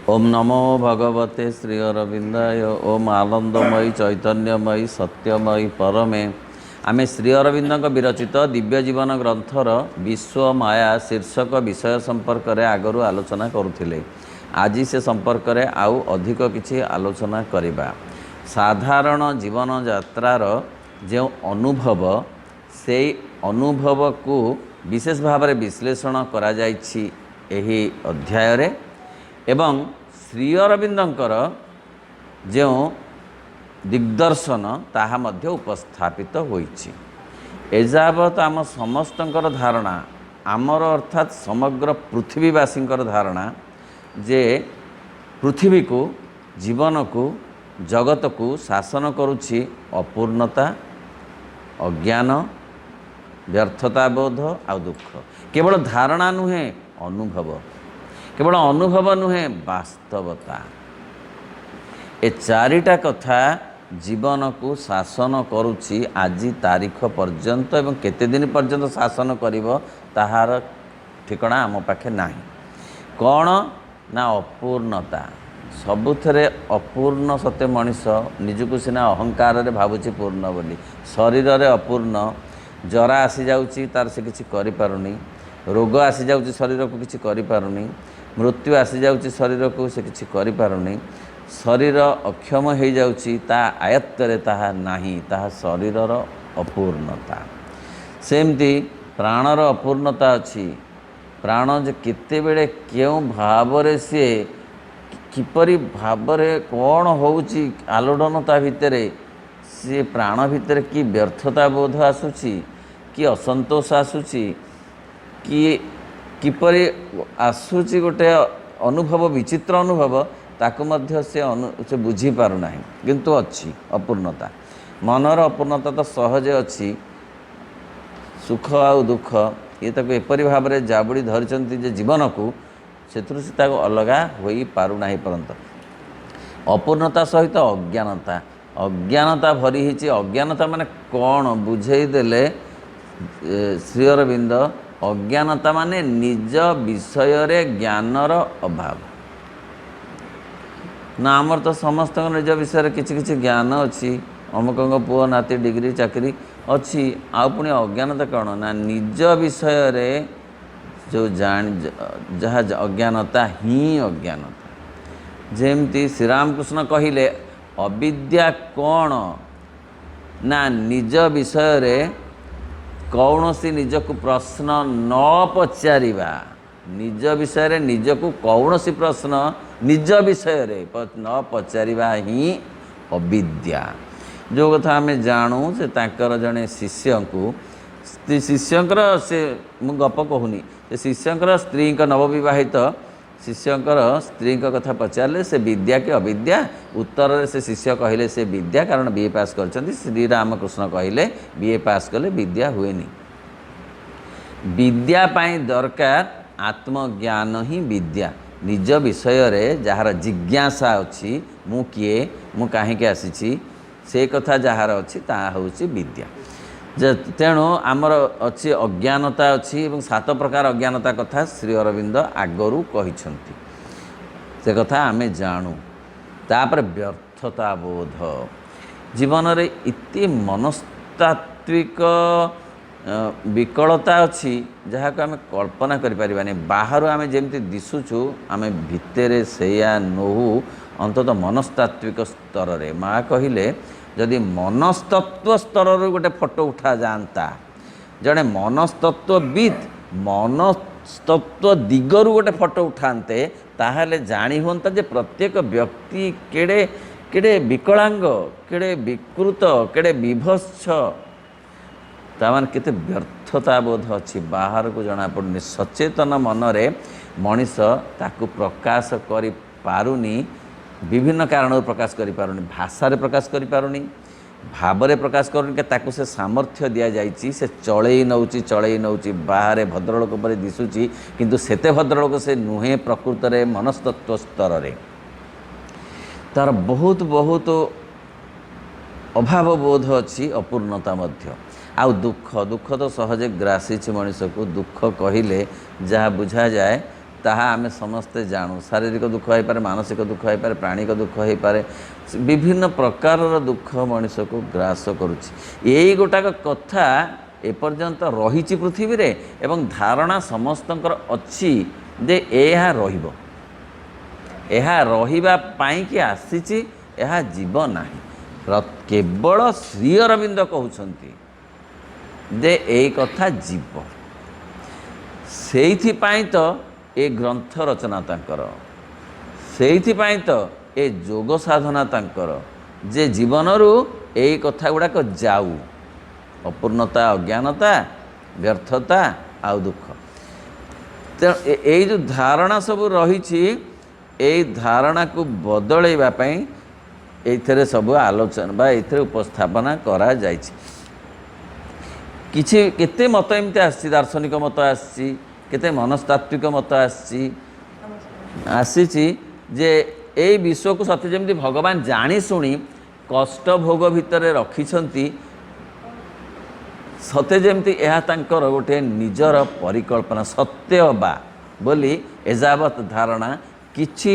ओम नमो भगवते श्री अरविंदाय। ओम आनंदमयी चैतन्यमयी सत्यमयी परमे। आमे श्री अरविंद विरचित दिव्य जीवन ग्रंथर विश्व माया शीर्षक विषय संपर्क में आगरू आलोचना करुथिले। आज से संपर्क में आउ अधिक किछि आलोचना करिबा। साधारण जीवन यात्रार जो अनुभव से अनुभव को विशेष भाव में विश्लेषण करा जाइछि एही अध्याय रे एवं श्री अरविंदंकर जो दिग्दर्शन ताहा मध्य उपस्थापित होइछि। एजावत आम समस्तंकर धारणा आमर अर्थात समग्र पृथ्वीवासींकर धारणा जे पृथ्वी को जीवन को जगत को शासन करुछि अपूर्णता, अज्ञान, व्यर्थता बोध आ दुख। केवल धारणा नुहे अनुभव, केवल अनुभव नुहे वास्तवता। ए चारिटा कथा जीवन को शासन करुछि आज तारीख पर्यंत एवं केते दिन पर्यंत शासन करिवो ताहार ठिकाना आम पाखे नाही। कौन ना अपूर्णता। सबुथरे अपूर्ण सत्य मनीष निजको सिना अहंकार रे भावुछि पूर्ण बोली। शरीर रे अपूर्ण, जरा आसी जाउछि तार से किछि करि पारुनी, रोग आसी जाउछि शरीर को किछि करि पारुनी, मृत्यु आसी जाउछि शरीर को से किछि करि पारुनी, शरीर अक्षम हो जाउछि ता आयत्तरे ताहा नाही, ताहा शरीरर अपूर्णता। सेमती प्राणर अपूर्णता अछि। प्राण जे केते बेले केउ भावरे से किपरि भावरे कौन होउछि आलोडनता भितरे से प्राण भितर कि व्यर्थता बोध आसुछि कि असंतोष आसुछि कि किपरि आसुछि गोटे अनुभव, विचित्र अनुभव ताकु मध्य से बुझी पारु नाही। किंतु अछि अपूर्णता। मनर अपूर्णता तो सहज अछि। सुख आ दुख ये ताकु एपरि भाव में जाबुड़ी धरिचंती जे जीवन को सेथुरु से ताकु अलगा होई पारु नाही। परंतु अपूर्णता सहित अज्ञानता, अज्ञानता भरी हिची। अज्ञानता माने कौन बुझेई देले श्री अरविंद। अज्ञानता माने निज विषय रे ज्ञानर अभाव ना। आमर तो समस्त निज विषय किछि किछि ज्ञान अछि। अमुकंग पुओ नाती डिग्री चाकरी अछि। आ पुणी अज्ञानता कौन ना निज विषय रे जो जहाँ अज्ञानता ही अज्ञानता। जेमती श्री रामकृष्ण कहिले अविद्या कौन ना निज विषय रे कौनसी निज को प्रश्न न पचारिबा। निज विषय रे निज को कौनसी प्रश्न निज विषय रे न पचारिबा ही अविद्या। जो कथा आम जानू से ताकर जड़े शिष्य को शिष्यंकर से मु गप कहूनी शिष्यंकर स्त्री नवविवाहित शिष्यंकर स्त्री कथा पचारे से विद्या के अविद्या। उत्तर से शिष्य कहले से विद्या, कारण बीए पास करछंती। श्री रामकृष्ण कहले बीए पास कले विद्या हुएनी। विद्या पाई दरकार आत्मज्ञान ही विद्या। निज विषय रे जहार जिज्ञासा अछि, मु किए, मु काहेकि आसीछि, से कथा जहार अछि ता होछि विद्या। तेणु आमर अच्छी अज्ञानता अच्छी एवं 7 प्रकार अज्ञानता कथा श्री अरविंद आगरू कहिछंती। से कथा आमे जानू। तापर व्यर्थता बोध। जीवन रे इति मनस्तात्विक विकलता अच्छी जहाँ को आम कल्पना करिपारिबानी। बाहर आम जेमती दिशुचु आम भितरे सेया नहु। अंततः मनस्तात्विक स्तर रे माँ कहिले जदि मनस्तत्व स्तर गोटे फोटो उठा जाता, जड़े मनस्तत्वविद मनस्तत्व दिगरु गोटे फोटो उठाते, ताहले जानी होता जे प्रत्येक व्यक्ति केड़े केड़े विकलांग, केड़े विकृत, केड़े विभत्स, तामान केते व्यर्थता बोध अच्छी बाहर को जना पड़ुनी। सचेतन मनरे मनीष ताकू प्रकाश करि पारुनी। विभिन्न कारण प्रकाश करि पारुनी। भाषा रे प्रकाश करि पारुनी, भाव रे प्रकाश करुनी के ताकू से सामर्थ्य दिया जाइछि। से चलई नउची बाहर भद्रलोक पर दिशुची, किंतु सेते भद्रलोक से नुहे। प्रकृत रे मनस्तत्व स्तर रे तार बहुत बहुत अभाव बोध अच्छी, अपूर्णता मध्य। आउ दुख, दुख तो सहजे ग्रासी मनीष को। दुख कहिले जहाँ बुझा जाए ତାହା ଆମେ ସମସ୍ତେ ଜାଣୁ। ଶାରୀରିକ ଦୁଃଖ ହେଇପାରେ, ମାନସିକ ଦୁଃଖ ହେଇପାରେ, ପ୍ରାଣିକ ଦୁଃଖ ହେଇପାରେ, ବିଭିନ୍ନ ପ୍ରକାରର ଦୁଃଖ ମଣିଷକୁ ଗ୍ରାସ କରୁଛି। ଏଇ ଗୋଟାକ କଥା ଏପର୍ଯ୍ୟନ୍ତ ରହିଛି ପୃଥିବୀରେ ଏବଂ ଧାରଣା ସମସ୍ତଙ୍କର ଅଛି ଯେ ଏହା ରହିବ, ଏହା ରହିବା ପାଇଁକି ଆସିଛି, ଏହା ଯିବ ନାହିଁ। କେବଳ ଶ୍ରୀ ଅରବିନ୍ଦ କହୁଛନ୍ତି ଯେ ଏଇ କଥା ଯିବ। ସେଇଥିପାଇଁ ତ ଏ ଗ୍ରନ୍ଥ ରଚନା ତାଙ୍କର, ସେଇଥିପାଇଁ ତ ଏ ଯୋଗ ସାଧନା ତାଙ୍କର, ଯେ ଜୀବନରୁ ଏଇ କଥା ଗୁଡ଼ାକ ଯାଉ, ଅପୂର୍ଣ୍ଣତା, ଅଜ୍ଞାନତା, ବ୍ୟର୍ଥତା ଆଉ ଦୁଃଖ। ତେଣୁ ଏଇ ଯେଉଁ ଧାରଣା ସବୁ ରହିଛି, ଏଇ ଧାରଣାକୁ ବଦଳେଇବା ପାଇଁ ଏଇଥିରେ ସବୁ ଆଲୋଚନା ବା ଏଇଥିରେ ଉପସ୍ଥାପନା କରାଯାଇଛି। କିଛି କେତେ ମତ ଏମିତି ଆସିଛି, ଦାର୍ଶନିକ ମତ ଆସିଛି, କେତେ ମନସ୍ତାତ୍ତ୍ୱିକ ମତ ଆସିଛି ଯେ ଏଇ ବିଶ୍ୱକୁ ସତେ ଯେମିତି ଭଗବାନ ଜାଣି ଶୁଣି କଷ୍ଟ ଭୋଗ ଭିତରେ ରଖିଛନ୍ତି, ସତେ ଯେମିତି ଏହା ତାଙ୍କର ଗୋଟିଏ ନିଜର ପରିକଳ୍ପନା ସତ୍ୟ ବା ବୋଲି ଏଯାବତ୍ ଧାରଣା କିଛି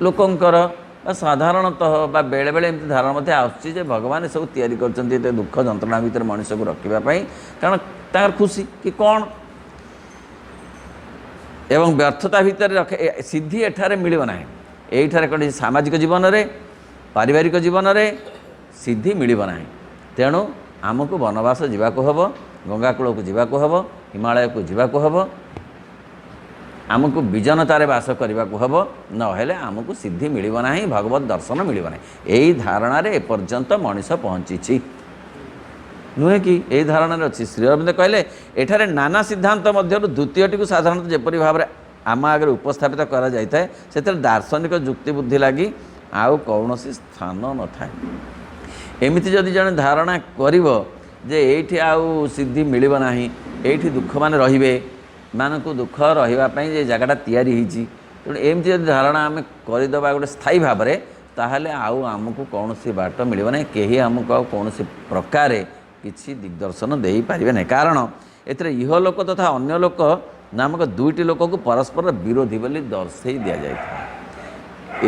ଲୋକଙ୍କର ବା ସାଧାରଣତଃ ବା ବେଳେବେଳେ ଏମିତି ଧାରଣା ମଧ୍ୟ ଆସୁଛି ଯେ ଭଗବାନ ଏସବୁ ତିଆରି କରିଛନ୍ତି ଏତେ ଦୁଃଖ ଯନ୍ତ୍ରଣା ଭିତରେ ମଣିଷକୁ ରଖିବା ପାଇଁ, କାରଣ ତାଙ୍କର ଖୁସି କି କ'ଣ, ଏବଂ ବ୍ୟର୍ଥତା ଭିତରେ ରଖେ। ସିଦ୍ଧି ଏଠାରେ ମିଳିବ ନାହିଁ। ଏଇଠାରେ କ'ଣ ସାମାଜିକ ଜୀବନରେ, ପାରିବାରିକ ଜୀବନରେ ସିଦ୍ଧି ମିଳିବ ନାହିଁ। ତେଣୁ ଆମକୁ ବନବାସ ଯିବାକୁ ହେବ, ଗଙ୍ଗା କୂଳକୁ ଯିବାକୁ ହେବ, ହିମାଳୟକୁ ଯିବାକୁ ହେବ, ଆମକୁ ବିଜନତାରେ ବାସ କରିବାକୁ ହେବ, ନହେଲେ ଆମକୁ ସିଦ୍ଧି ମିଳିବ ନାହିଁ, ଭଗବତ ଦର୍ଶନ ମିଳିବ ନାହିଁ। ଏଇ ଧାରଣାରେ ଏପର୍ଯ୍ୟନ୍ତ ମଣିଷ ପହଞ୍ଚିଛି, ନୁହେଁ କି? ଏଇ ଧାରଣାରେ ଅଛି। ଶ୍ରୀ ଅରବିନ୍ଦ କହିଲେ ଏଠାରେ ନାନା ସିଦ୍ଧାନ୍ତ ମଧ୍ୟରୁ ଦ୍ୱିତୀୟଟିକୁ ସାଧାରଣତଃ ଯେପରି ଭାବରେ ଆମ ଆଗରେ ଉପସ୍ଥାପିତ କରାଯାଇଥାଏ, ସେଥିରେ ଦାର୍ଶନିକ ଯୁକ୍ତି ବୁଦ୍ଧି ଲାଗି ଆଉ କୌଣସି ସ୍ଥାନ ନଥାଏ। ଏମିତି ଯଦି ଜଣେ ଧାରଣା କରିବ ଯେ ଏଇଠି ଆଉ ସିଦ୍ଧି ମିଳିବ ନାହିଁ, ଏଇଠି ଦୁଃଖମାନେ ରହିବେ, ଏମାନଙ୍କୁ ଦୁଃଖ ରହିବା ପାଇଁ ଯେ ଜାଗାଟା ତିଆରି ହେଇଛି, ତେଣୁ ଏମିତି ଯଦି ଧାରଣା ଆମେ କରିଦେବା ଗୋଟେ ସ୍ଥାୟୀ ଭାବରେ, ତାହେଲେ ଆଉ ଆମକୁ କୌଣସି ବାଟ ମିଳିବ ନାହିଁ, କେହି ଆମକୁ ଆଉ କୌଣସି ପ୍ରକାରେ କିଛି ଦିଗ୍ଦର୍ଶନ ଦେଇପାରିବେ ନାହିଁ। କାରଣ ଏଥିରେ ଇହଲୋକ ତଥା ଅନ୍ୟ ଲୋକ ନାମକ ଦୁଇଟି ଲୋକକୁ ପରସ୍ପର ବିରୋଧୀ ବୋଲି ଦର୍ଶାଇ ଦିଆଯାଇଥାଏ।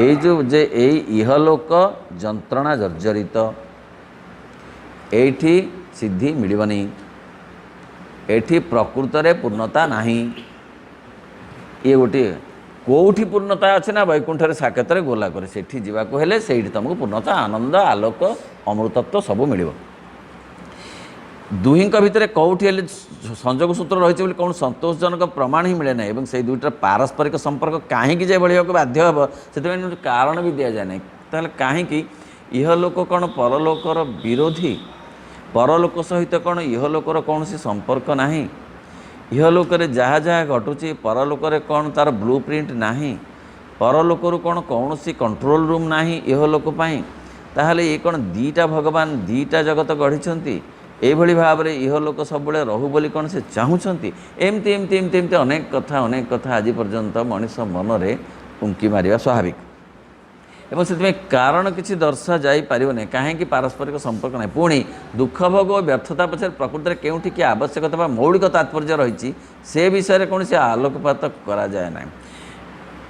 ଏଇ ଯେଉଁ ଯେ ଏଇ ଇହଲୋକ ଯନ୍ତ୍ରଣା ଜର୍ଜରିତ, ଏଇଠି ସିଦ୍ଧି ମିଳିବନି, ଏଠି ପ୍ରକୃତରେ ପୂର୍ଣ୍ଣତା ନାହିଁ। ଇଏ ଗୋଟିଏ କେଉଁଠି ପୂର୍ଣ୍ଣତା ଅଛି ନା ବୈକୁଣ୍ଠରେ ସାକେତରେ ଗୋଲା করে, ସେଠି ଯିବାକୁ ହେଲେ ସେଇଠି ତୁମକୁ ପୂର୍ଣ୍ଣତା, ଆନନ୍ଦ, ଆଲୋକ, ଅମୃତତ୍ୱ ସବୁ ମିଳିବ। ଦୁହିଁଙ୍କ ଭିତରେ କେଉଁଠି ହେଲେ ସଂଯୋଗ ସୂତ୍ର ରହିଛି ବୋଲି କୌଣସି ସନ୍ତୋଷଜନକ ପ୍ରମାଣ ହିଁ ମିଳେ ନାହିଁ, ଏବଂ ସେଇ ଦୁଇଟାର ପାରସ୍ପରିକ ସମ୍ପର୍କ କାହିଁକି ଯେଭଳି ହେବାକୁ ବାଧ୍ୟ ହେବ, ସେଥିପାଇଁ କାରଣ ବି ଦିଆଯାଏ ନାହିଁ। ତାହେଲେ କାହିଁକି ଇହଲୋକ କ'ଣ ପରଲୋକର ବିରୋଧୀ? ପରଲୋକ ସହିତ କ'ଣ ଇହଲୋକର କୌଣସି ସମ୍ପର୍କ ନାହିଁ? ଇହଲୋକରେ ଯାହା ଯାହା ଘଟୁଛି ପରଲୋକରେ କ'ଣ ତା'ର ବ୍ଲୁ ପ୍ରିଣ୍ଟ ନାହିଁ? ପରଲୋକରୁ କ'ଣ କୌଣସି କଣ୍ଟ୍ରୋଲ ରୁମ୍ ନାହିଁ ଇହଲୋକ ପାଇଁ? ତାହେଲେ ଏ କ'ଣ ଦୁଇଟା ଭଗବାନ ଦୁଇଟା ଜଗତ ଗଢ଼ିଛନ୍ତି? ଏଇଭଳି ଭାବରେ ଇହଲୋକ ସବୁବେଳେ ରହୁ ବୋଲି କ'ଣ ସେ ଚାହୁଁଛନ୍ତି? ଏମିତି ଏମିତି ଏମିତି ଏମିତି ଅନେକ କଥା ଆଜି ପର୍ଯ୍ୟନ୍ତ ମଣିଷ ମନରେ ଉଙ୍କି ମାରିବା ସ୍ୱାଭାବିକ, ଏବଂ ସେଥିପାଇଁ କାରଣ କିଛି ଦର୍ଶାଯାଇପାରିବ ନାହିଁ, କାହିଁକି ପାରସ୍ପରିକ ସମ୍ପର୍କ ନାହିଁ। ପୁଣି ଦୁଃଖ ଭୋଗ ଓ ବ୍ୟର୍ଥତା ପଛରେ ପ୍ରକୃତରେ କେଉଁଠି କି ଆବଶ୍ୟକତା ବା ମୌଳିକ ତାତ୍ପର୍ଯ୍ୟ ରହିଛି, ସେ ବିଷୟରେ କୌଣସି ଆଲୋକପାତ କରାଯାଏ ନାହିଁ।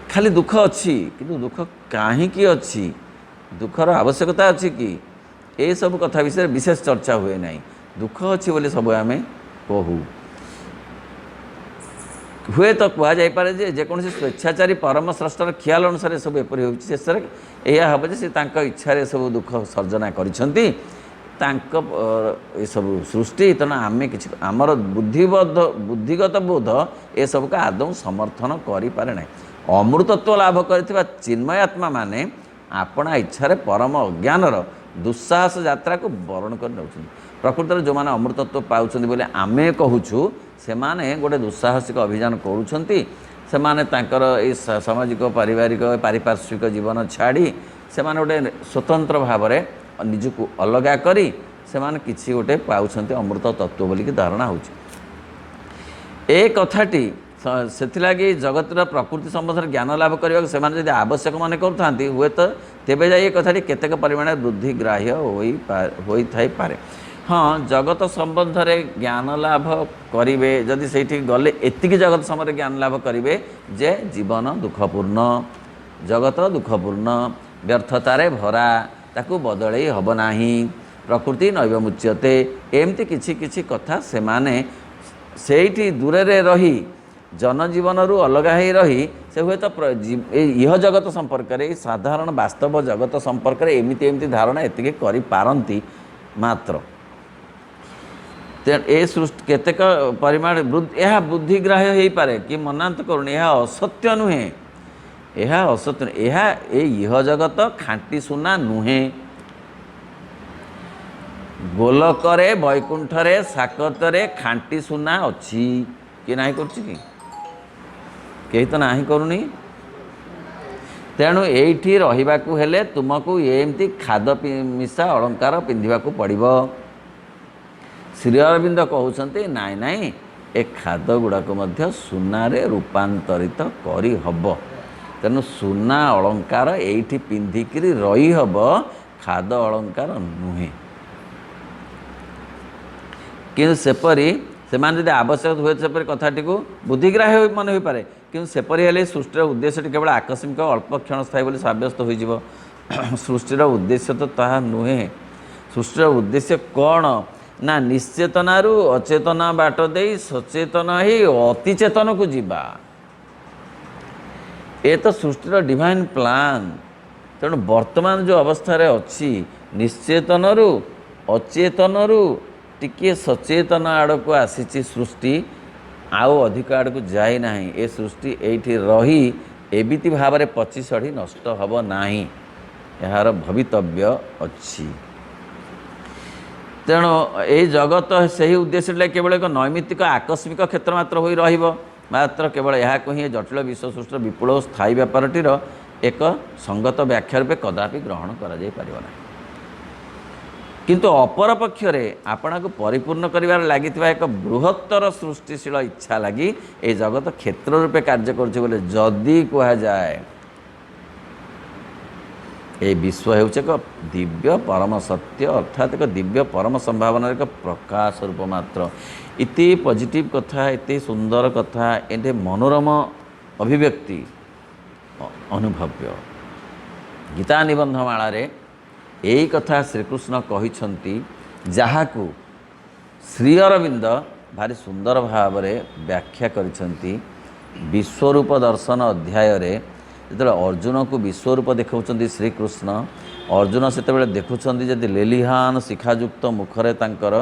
ଖାଲି ଦୁଃଖ ଅଛି, କିନ୍ତୁ ଦୁଃଖ କାହିଁକି ଅଛି, ଦୁଃଖର ଆବଶ୍ୟକତା ଅଛି କି, ଏସବୁ କଥା ବିଷୟରେ ବିଶେଷ ଚର୍ଚ୍ଚା ହୁଏ ନାହିଁ। ଦୁଃଖ ଅଛି ବୋଲି ସବୁ ଆମେ କହୁ। ହୁଏତ କୁହାଯାଇପାରେ ଯେ ଯେକୌଣସି ସ୍ୱେଚ୍ଛାଚାରୀ ପରମ ସ୍ରଷ୍ଟର ଖିଆଲ ଅନୁସାରେ ସବୁ ଏପରି ହେଉଛି, ଶେଷରେ ଏହା ହେବ ଯେ ସେ ତାଙ୍କ ଇଚ୍ଛାରେ ସବୁ ଦୁଃଖ ସର୍ଜନା କରିଛନ୍ତି, ତାଙ୍କ ଏସବୁ ସୃଷ୍ଟି। ତେଣୁ ଆମେ କିଛି ଆମର ବୁଦ୍ଧିଗତ ବୋଧ ଏସବୁକୁ ଆଦୌ ସମର୍ଥନ କରିପାରେ ନାହିଁ। ଅମୃତତ୍ୱ ଲାଭ କରିଥିବା ଚିନ୍ମୟାତ୍ମା ମାନେ ଆପଣା ଇଚ୍ଛାରେ ପରମ ଅଜ୍ଞାନର ଦୁଃସାହସ ଯାତ୍ରାକୁ ବରଣ କରି ନେଉଛନ୍ତି। ପ୍ରକୃତରେ ଯେଉଁମାନେ ଅମୃତତ୍ୱ ପାଉଛନ୍ତି ବୋଲି ଆମେ କହୁଛୁ, ସେମାନେ ଗୋଟେ ଦୁଃସାହସିକ ଅଭିଯାନ କରୁଛନ୍ତି। ସେମାନେ ତାଙ୍କର ଏଇ ସାମାଜିକ, ପାରିବାରିକ, ପାରିପାର୍ଶ୍ୱିକ ଜୀବନ ଛାଡ଼ି ସେମାନେ ଗୋଟେ ସ୍ୱତନ୍ତ୍ର ଭାବରେ ନିଜକୁ ଅଲଗା କରି ସେମାନେ କିଛି ଗୋଟେ ପାଉଛନ୍ତି ଅମୃତ ତତ୍ତ୍ୱ ବୋଲିକି ଧାରଣା ହେଉଛି। ଏ କଥାଟି ସେଥିଲାଗି ଜଗତର ପ୍ରକୃତି ସମ୍ବନ୍ଧରେ ଜ୍ଞାନ ଲାଭ କରିବାକୁ ସେମାନେ ଯଦି ଆବଶ୍ୟକ ମନେ କରୁଥାନ୍ତି, ହୁଏତ ତେବେ ଯାଇ ଏ କଥାଟି କେତେକ ପରିମାଣରେ ବୃଦ୍ଧିଗ୍ରାହ୍ୟ ହୋଇଥାଇପାରେ। हाँ जगत संबंध रे ज्ञान लाभ करिवे जदि सेठी गले एतिकी जगत संबंध ज्ञान लाभ करिवे जे जीवन दुखपूर्ण जगत दुखपूर्ण व्यर्थतारे भरा ताकू बदलई हब नाही प्रकृति नैव मुच्यते एमती किछि किछि कथा से माने सेठी दूर रे रही जनजीवन रु अलग ही रही से हुए तो यह जगत संपर्क रे साधारण वास्तव जगत संपर्क रे एमती एमती धारणा एतिके करि पारंती मात्र ए सृष्टि केतेक परिमाण यह बुद्धिग्राह्य हो पारे कि मनांत करूँ यह असत्य नुहे यह असत्य यह जगत खांटी सुना नुहे गोलकरे वैकुंठरे साकतरे खांटी सुना अच्छी कि नहीं करुच्ची कि कहीं तो नहीं करूनी तेणु एठी रहिबाकू हेले तुमको एमती खाद मिशा अलंकार पिंधिबाकू पड़िबो श्री अरविंद कहते नाई नाई ए खाद गुड़ाक सुना रे रूपांतरित करी हब तेणु सुना अलंकार एठी पिंधिकी रही हब खाद अलंकार नुहे कि सेपरी से आवश्यक हुए सेपरी कथाटी को बुद्धिग्राह्य मन हो पारे कि सेपरी हेले सृष्टिर उद्देश्य केवल आकस्मिक अल्प क्षण स्थायी बोली सब्यस्त हो सृष्टिर उद्देश्य तो ताहा नुहे सृष्टिर उद्देश्य कौन ना निश्चेतनारू अचेतना बाट दे सचेतन ही अतिचेतन को जीवा ये तो सृष्टिर डिवाइन प्लान तेणु वर्तमान जो अवस्था रे अच्छी निश्चेतनरू अचेतनरू टिके सचेतन आड़ को आसी सृष्टि आउ अधिक आड़ को जाए ना ये सृष्टि एठी रही एबिति भाव में पची सढ़ी नष्ट हब नाही यार भवितव्य अच्छी तेणु ये जगत से ही उद्देश्य केवल एक नैमित्तिक आकस्मिक क्षेत्र मात्र हो मात्र केवल यह ही जटिल विश्व सृष्टिर विपुल स्थायी व्यापारटीर एक संगत व्याख्या रूपे कदापि ग्रहण करा किंतु अपर पक्षरे आपण को परिपूर्ण करिवार लागिथिबा एक बृहत्तर सृष्टिशील इच्छा लगी ए जगत क्षेत्र रूपे कार्य करछि बोले जदि कहा जाए ए विश्व हेउछ एक दिव्य परम सत्य अर्थात एक दिव्य परम संभावना एक प्रकाश रूप मात्र इति पॉजिटिव कथा इति सुंदर कथा एटे मनोरम अभिव्यक्ति अनुभव्य गीता निबंधमाला रे यही कथा श्रीकृष्ण कहिछंती जहाकू श्री अरविंद भारी सुंदर भाव में व्याख्या करिछंती विश्वरूप दर्शन अध्याय रे जो अर्जुन को विश्वरूप देखा श्रीकृष्ण अर्जुन से देखुं जदि लेलिहान शिखायुक्त मुखरे तांकर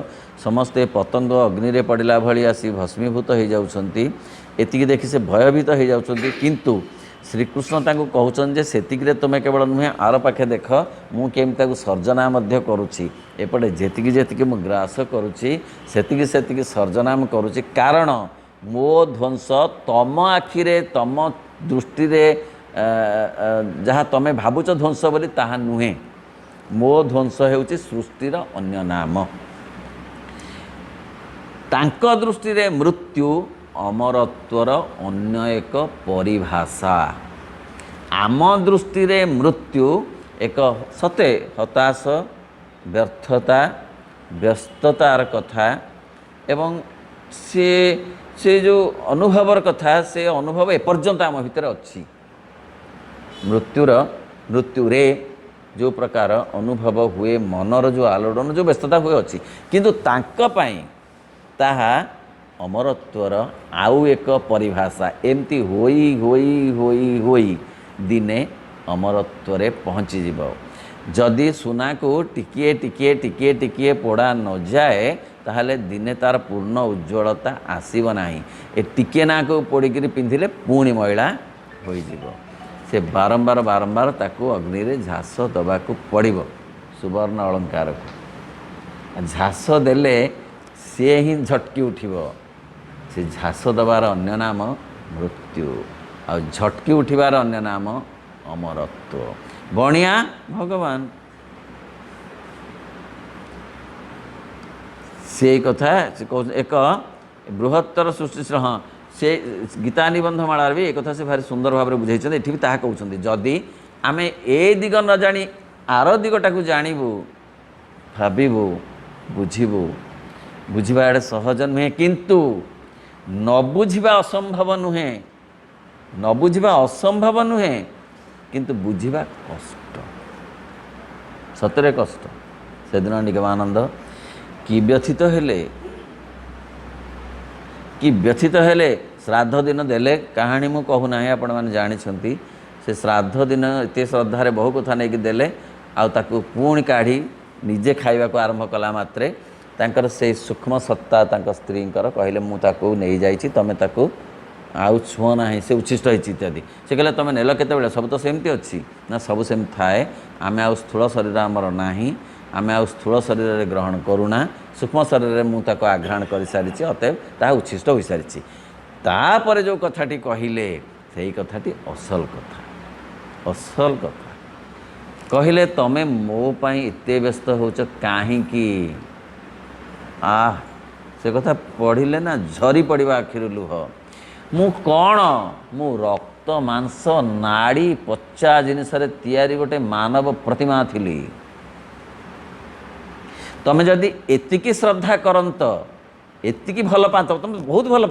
समस्ते पतंग अग्नि रे पड़ला भली आसी भस्मीभूत हो जाउछंती एतिकी देखि से भयभीत हो जाउछंती किंतु श्रीकृष्ण तांको कहउछन जे सेतिकी तुम केवल नुहे आर पाखे देख मु केमि सर्जना करुच्ची एपटे जेतिकी जेतिकी मु ग्रास करुच्ची सेतिकी सेतिकी सर्जना करुच्ची कारण मो ध्वंस तम आखिरे तम दृष्टि रे जहाँ तमें भावुच ध्वंस बोली ताहा नुहे मो ध्वंस हेउची सृष्टिर अन्य नाम तांको दृष्टि रे मृत्यु अमरत्वर अन्य एक परिभाषा आम दृष्टि रे मृत्यु एक सते हताश व्यर्थता व्यस्ततार कथा एवं से जो अनुभवर कथा से अनुभव एपर्यंत आम भितर अच्छी मृत्यु रे जो प्रकार अनुभव हुए मनर जो आलोड़न जो व्यस्तता हुए अच्छी किंतु तांका पाई ताहा अमरत्वर आउ एक परिभाषा एमती होई होई होई होई दिने अमरत्वरे पहुँची जीव जदि सुना को टिकिए टिकिए टिकिए टिकिए पोड़ा न जाए ताहले दिने तार पूर्ण उज्ज्वलता आसीब नाही ए टिके ना को पोड़िकी पिंधिले पुणी मैला हो से बारंबार बारंबार ताकू अग्नि रे झास दबाकू पड़िबो सुवर्ण अलंकार को झास देले सी ही झटकी उठिबो से झास दबार अन्य नाम मृत्यु आ झटकी उठिबार अन्य नाम अमरत्व बणिया भगवान से कथा एक बृहत्तर सृष्टि हाँ से गीता निबंधमाला भी एक कथा से भारी सुंदर भाव में बुझाई ये भी ताहा कहते जदि आमे ए दिग न जानी आर दिगटा को जानबू भावु बुझिबु बुझिबा एडे सहज नुहे किंतु न बुझिबा असंभव नुहे न बुझिबा असंभव नुहे किंतु बुझिबा कष्ट सतरे कष्ट से दिन निगमानंद कि व्यथित हेले श्राद्ध दिन देले कहानी मु कहूना आपण मैंने जानी से श्राद्ध दिन एत श्रद्धार बहु कथा नहीं देले आउ पुणी काढ़ी निजे खाइबा को आरंभ कला मात्रे तांकर से सूक्ष्म सत्ता तांकर स्त्री कहले मु ताको नहीं जाइछि तमे ताको आउ छुआ ना से उच्छिष्ट होती इत्यादि से कहले तुम नेल केते सब तो सेमती अच्छी ना सब सेम थाए आम आउ स्थूल शरीर आमर ना आम आउ स्थूल शरीर ग्रहण करूना सूक्ष्म शरीर मुझे आघ्राण कर सारी अतएव ता उच्छिष्ट हो सारी तापर जो कथाटी कहले से कथाटी असल कथा कहले तमें मो पाई एते व्यस्त होच कहीं से कथा पढ़िले ना झरी पड़ा आखिर लुह मु कौन मु रक्त मांस नाड़ी पचा जिनस तैयारी गोटे मानव प्रतिमा थिली तमें जदि एतिकी श्रद्धा करंत एतिकी भल पात तुम बहुत भल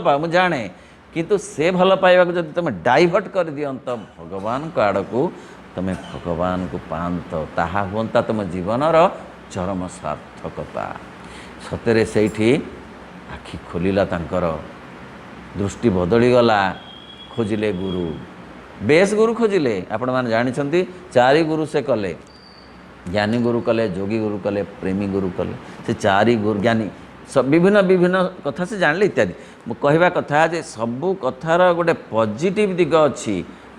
पाओ मुझे जाने किंतु से भल पाइबा को जदि तुम डाइवर्ट कर दियंत भगवान को आड़ को तुम भगवान को पात ताहा हुंता तुम जीवनर चरम सार्थकता सतरे सेठी आखि खोलिला तांकर दृष्टि बदलीगला खोजिले गुरु बेस गुरु खोजिले आपण मैंने जानी चारि गुरु से कले ज्ञानी गुरु कले जोगी गुरु कले प्रेमी गुरु कले से चारि गुरु ज्ञानी सब विभिन्न कथा से जानले इत्यादि मु कहवा कथा जे सबू कथार गोटे पॉजिटिव दिग अच्छी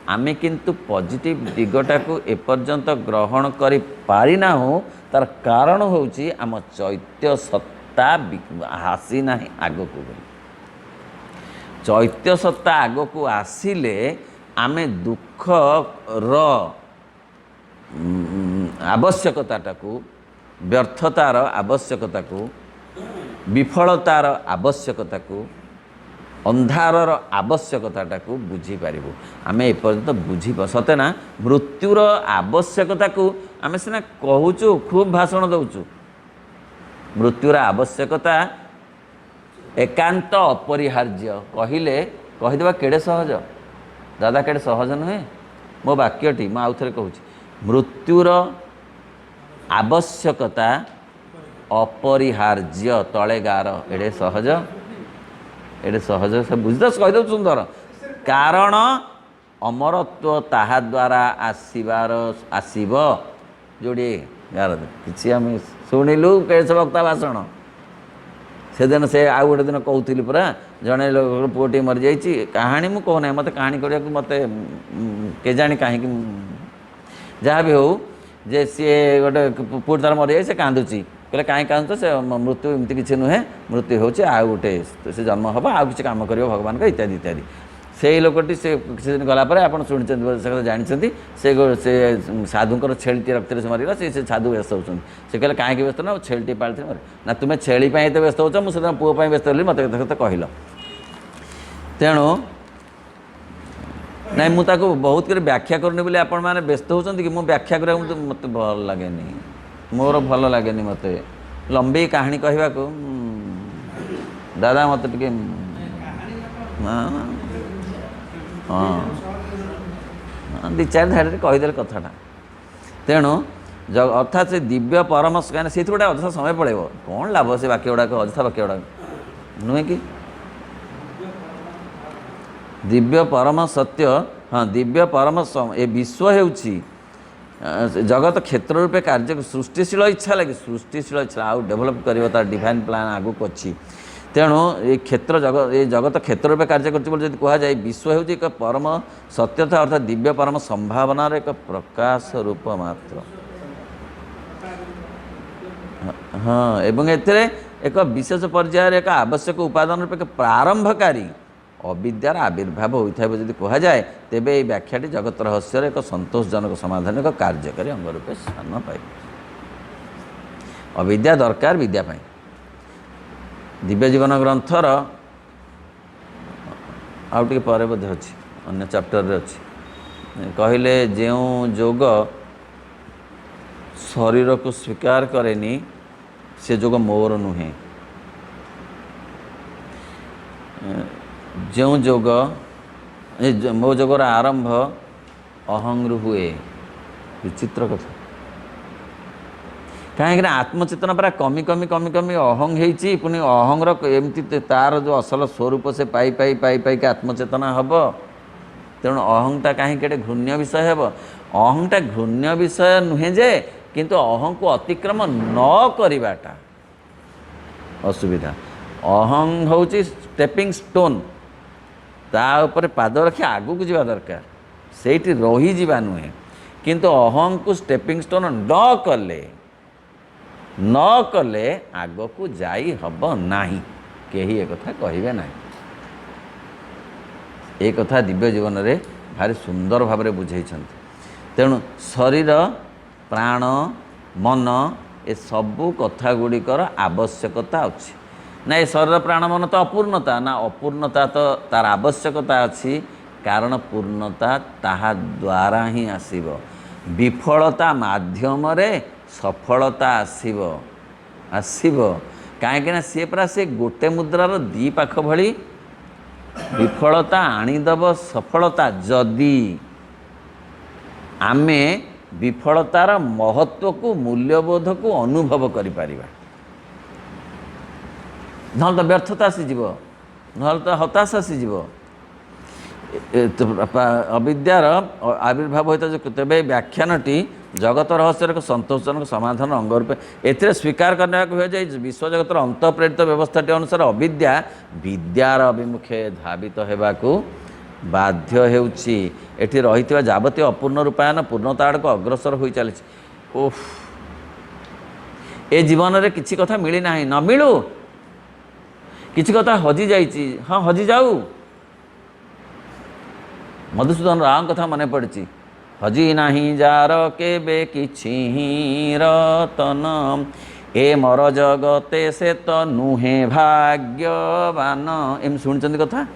आमे किंतु पॉजिटिव दिगटा को एपर्यंत ग्रहण करि पारि ना हो तार कारण होउची आम चैत्य सत्ता हासी ना आग को चैत्य सत्ता आग को आसिले आमे दुख रो आवश्यकता को व्यर्थतार आवश्यकता को विफलतार आवश्यकता को अंधारर आवश्यकता को बुझी पारिबु आमे एपर्यंत बुझी सते ना मृत्युर आवश्यकता को आमे सिना कहूचु खूब भाषण दउचु मृत्युर आवश्यकता एकांत अपरिहार्य कहले कहीदेवा केड़े सहज दादा केड़े सहज नुहे मो वाक्यटी मैं आउ थे कहूँ मृत्युर आवश्यकता अपरिहार्य तले गार एड़े सहज से बुझद कहीद सुंदर कारण अमरत्व ताहा द्वारा आसब जोड़े गार कि आम शुणिलु कैसे वक्ता भाषण से दिन से आउ गोटे दिन कहूली पूरा जड़े पुओटी मरी जाइए कहानी मु कहना मत कहानी करने को मत केजाणी कहीं जहाँ भी हो जे सी गोटे पुओ तार मरी जाए से कांदुची कहले कहीं कांदुच से मृत्यु एमती किसी नुहे मृत्यु होचे आउ गोटे से जन्म हम आउ किसी काम कर भगवान का इत्यादि इत्यादि से लोकटी से किसी दिन गलापर आप शुणी जानते से साधुकर छेली रक्त से मरीगला से साधु व्यस्त होती से कहले कहीं व्यस्त ना छेली पाली मर ना तुम्हें छेली एत व्यस्त हो मुझे पुओ व्यस्त हली मत कहल तेणु ना मुझे बहुत कर व्याख्या करनी बोली आपण मैंने व्यस्त होती कि मुझे व्याख्या करा मत भल लगे मोर भल लगे मत लंबी कहानी कहवा को दादा मत टे हाँ दी चार धाड़ी कहीदे कथाटा तेणु अर्थात से दिव्य परमश कहीं से गोटे अଯଥା समय पड़े कौन लाभ से वाक्य गुड़ाक अଯଥା वाक्य गुड़ाक नुहे कि दिव्य परम सत्य हाँ दिव्य परम ए विश्व होउछि जगत क्षेत्र रूपे कार्य सृष्टिशील इच्छा लगे सृष्टिशील इच्छा आउ डेभलप कर तार डिवाइन प्लान आगक अच्छी तेणु ये क्षेत्र जगत क्षेत्र रूपे कार्य कर कह जाए विश्व होउछि एक परम सत्यता अर्थात दिव्य परम संभावनार एक प्रकाश रूप मात्र हाँ एवं एथिरे एक विशेष पर्यायर एक आवश्यक उपादान रूप एक प्रारंभकारी अविद्यार आविर्भाव होता है जब कह जाए तेबे ये व्याख्याटी जगत रहस्यर एक संतोषजनक समाधान एक कार्यकारी अंग रूपे स्थान पाए अविद्या दरकार विद्यापाई दिव्य जीवन ग्रंथर आउ टे पर बोधे अच्छी अन्य चैप्टर अच्छी कहले जो जोग शरीर को स्वीकार करेनी से जोग मोर नुहे। जो जोग मो जोगर आरंभ अहंरु हुए। विचित्र कथा कहीं आत्मचेतना पूरा कमी कमी कमी कमी अहंग होती पुणी अहंगर एमती तार जो असल स्वरूप से पाई पाई पाई पाई कि आत्मचेतना हम। तेणु अहंटा कहीं घृण्य विषय हे। अहंटा घृण्य विषय नुहे जे किंतु अहं को अतिक्रम न करवाटा असुविधा। अहं हूँ स्टेपिंग स्टोन ता ऊपर पाद रखी आगू को जावा दरकार से रही जावा नुहे किंतु अहं को स्टेपिंग स्टोन न कले आग को जाई हब नाही। केही एक कथा कहिबे नाही। एक कथा दिव्य जीवन रे भारी सुंदर भाव में बुझे। तेणु शरीर प्राण मन ए सबू कथा गुड़िकर आवश्यकता अच्छी ना। ये शरीर प्राण मन तो अपूर्णता ना, अपूर्णता तो तार आवश्यकता अच्छी कारण पूर्णता ताहा द्वारा ही आसीब। विफलता माध्यम रे सफलता आसीब कहीं सी परा से गोटे मुद्रार दी पाख भली विफलता आनीदब सफलता जदि आमे विफलतार महत्व को मूल्यबोध को अनुभव करिपारिबा। नहले तो व्यर्थता आसीजिव, नहले तो हताश आसीजिव। अविद्यार आविर्भाव होता जो तेरे व्याख्यानटी जगत रहस्यर एक संतोषजनक समाधान अंग रूपे एथिरे स्वीकार करने को हुए विश्व जगतर अंत प्रेरित व्यवस्थाटी अनुसार अविद्या विद्यार अभिमुखे धावित होगाकू बाध्य हेउछि। एठी रहिथिबा जावतीय अपूर्ण रूपायन पूर्णता आड़ को अग्रसर हो चली। ओह ए जीवन रे किछि कथा मिली नाही, न मिलू किछि कथा हजि जाइछि। हाँ हजि जाऊ। मधुसूदन राव कथा मन पड़ी। हजि नाही जार केबे किछि रतन ए मर जगते से तो नुहे भाग्यवान। एम शुणुचंती कथा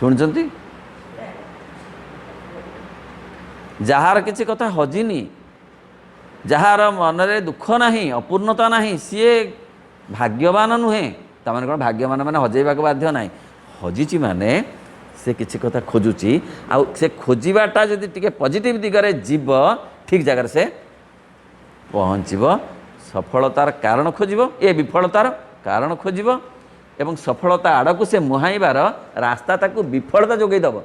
शुणुचंती जार किछि कथा हजिनी जार मनरे दुख नाही अपूर्णता नाही सीए भाग्यवान नुहे। तमाने कोन भाग्यवान माने हजेबाक बाध्य नाही। हजिछि माने से किसी कथा खोजुची आ से खोजाटा जदि टिके पॉजिटिव दिगरे जीव ठीक जगह से पहुँचब। सफलतार कारण खोजिब ए विफलतार कारण खोजिब एवं सफलता आड़ को से मुहाइबार रास्ता ताकू विफलता जोगेदब।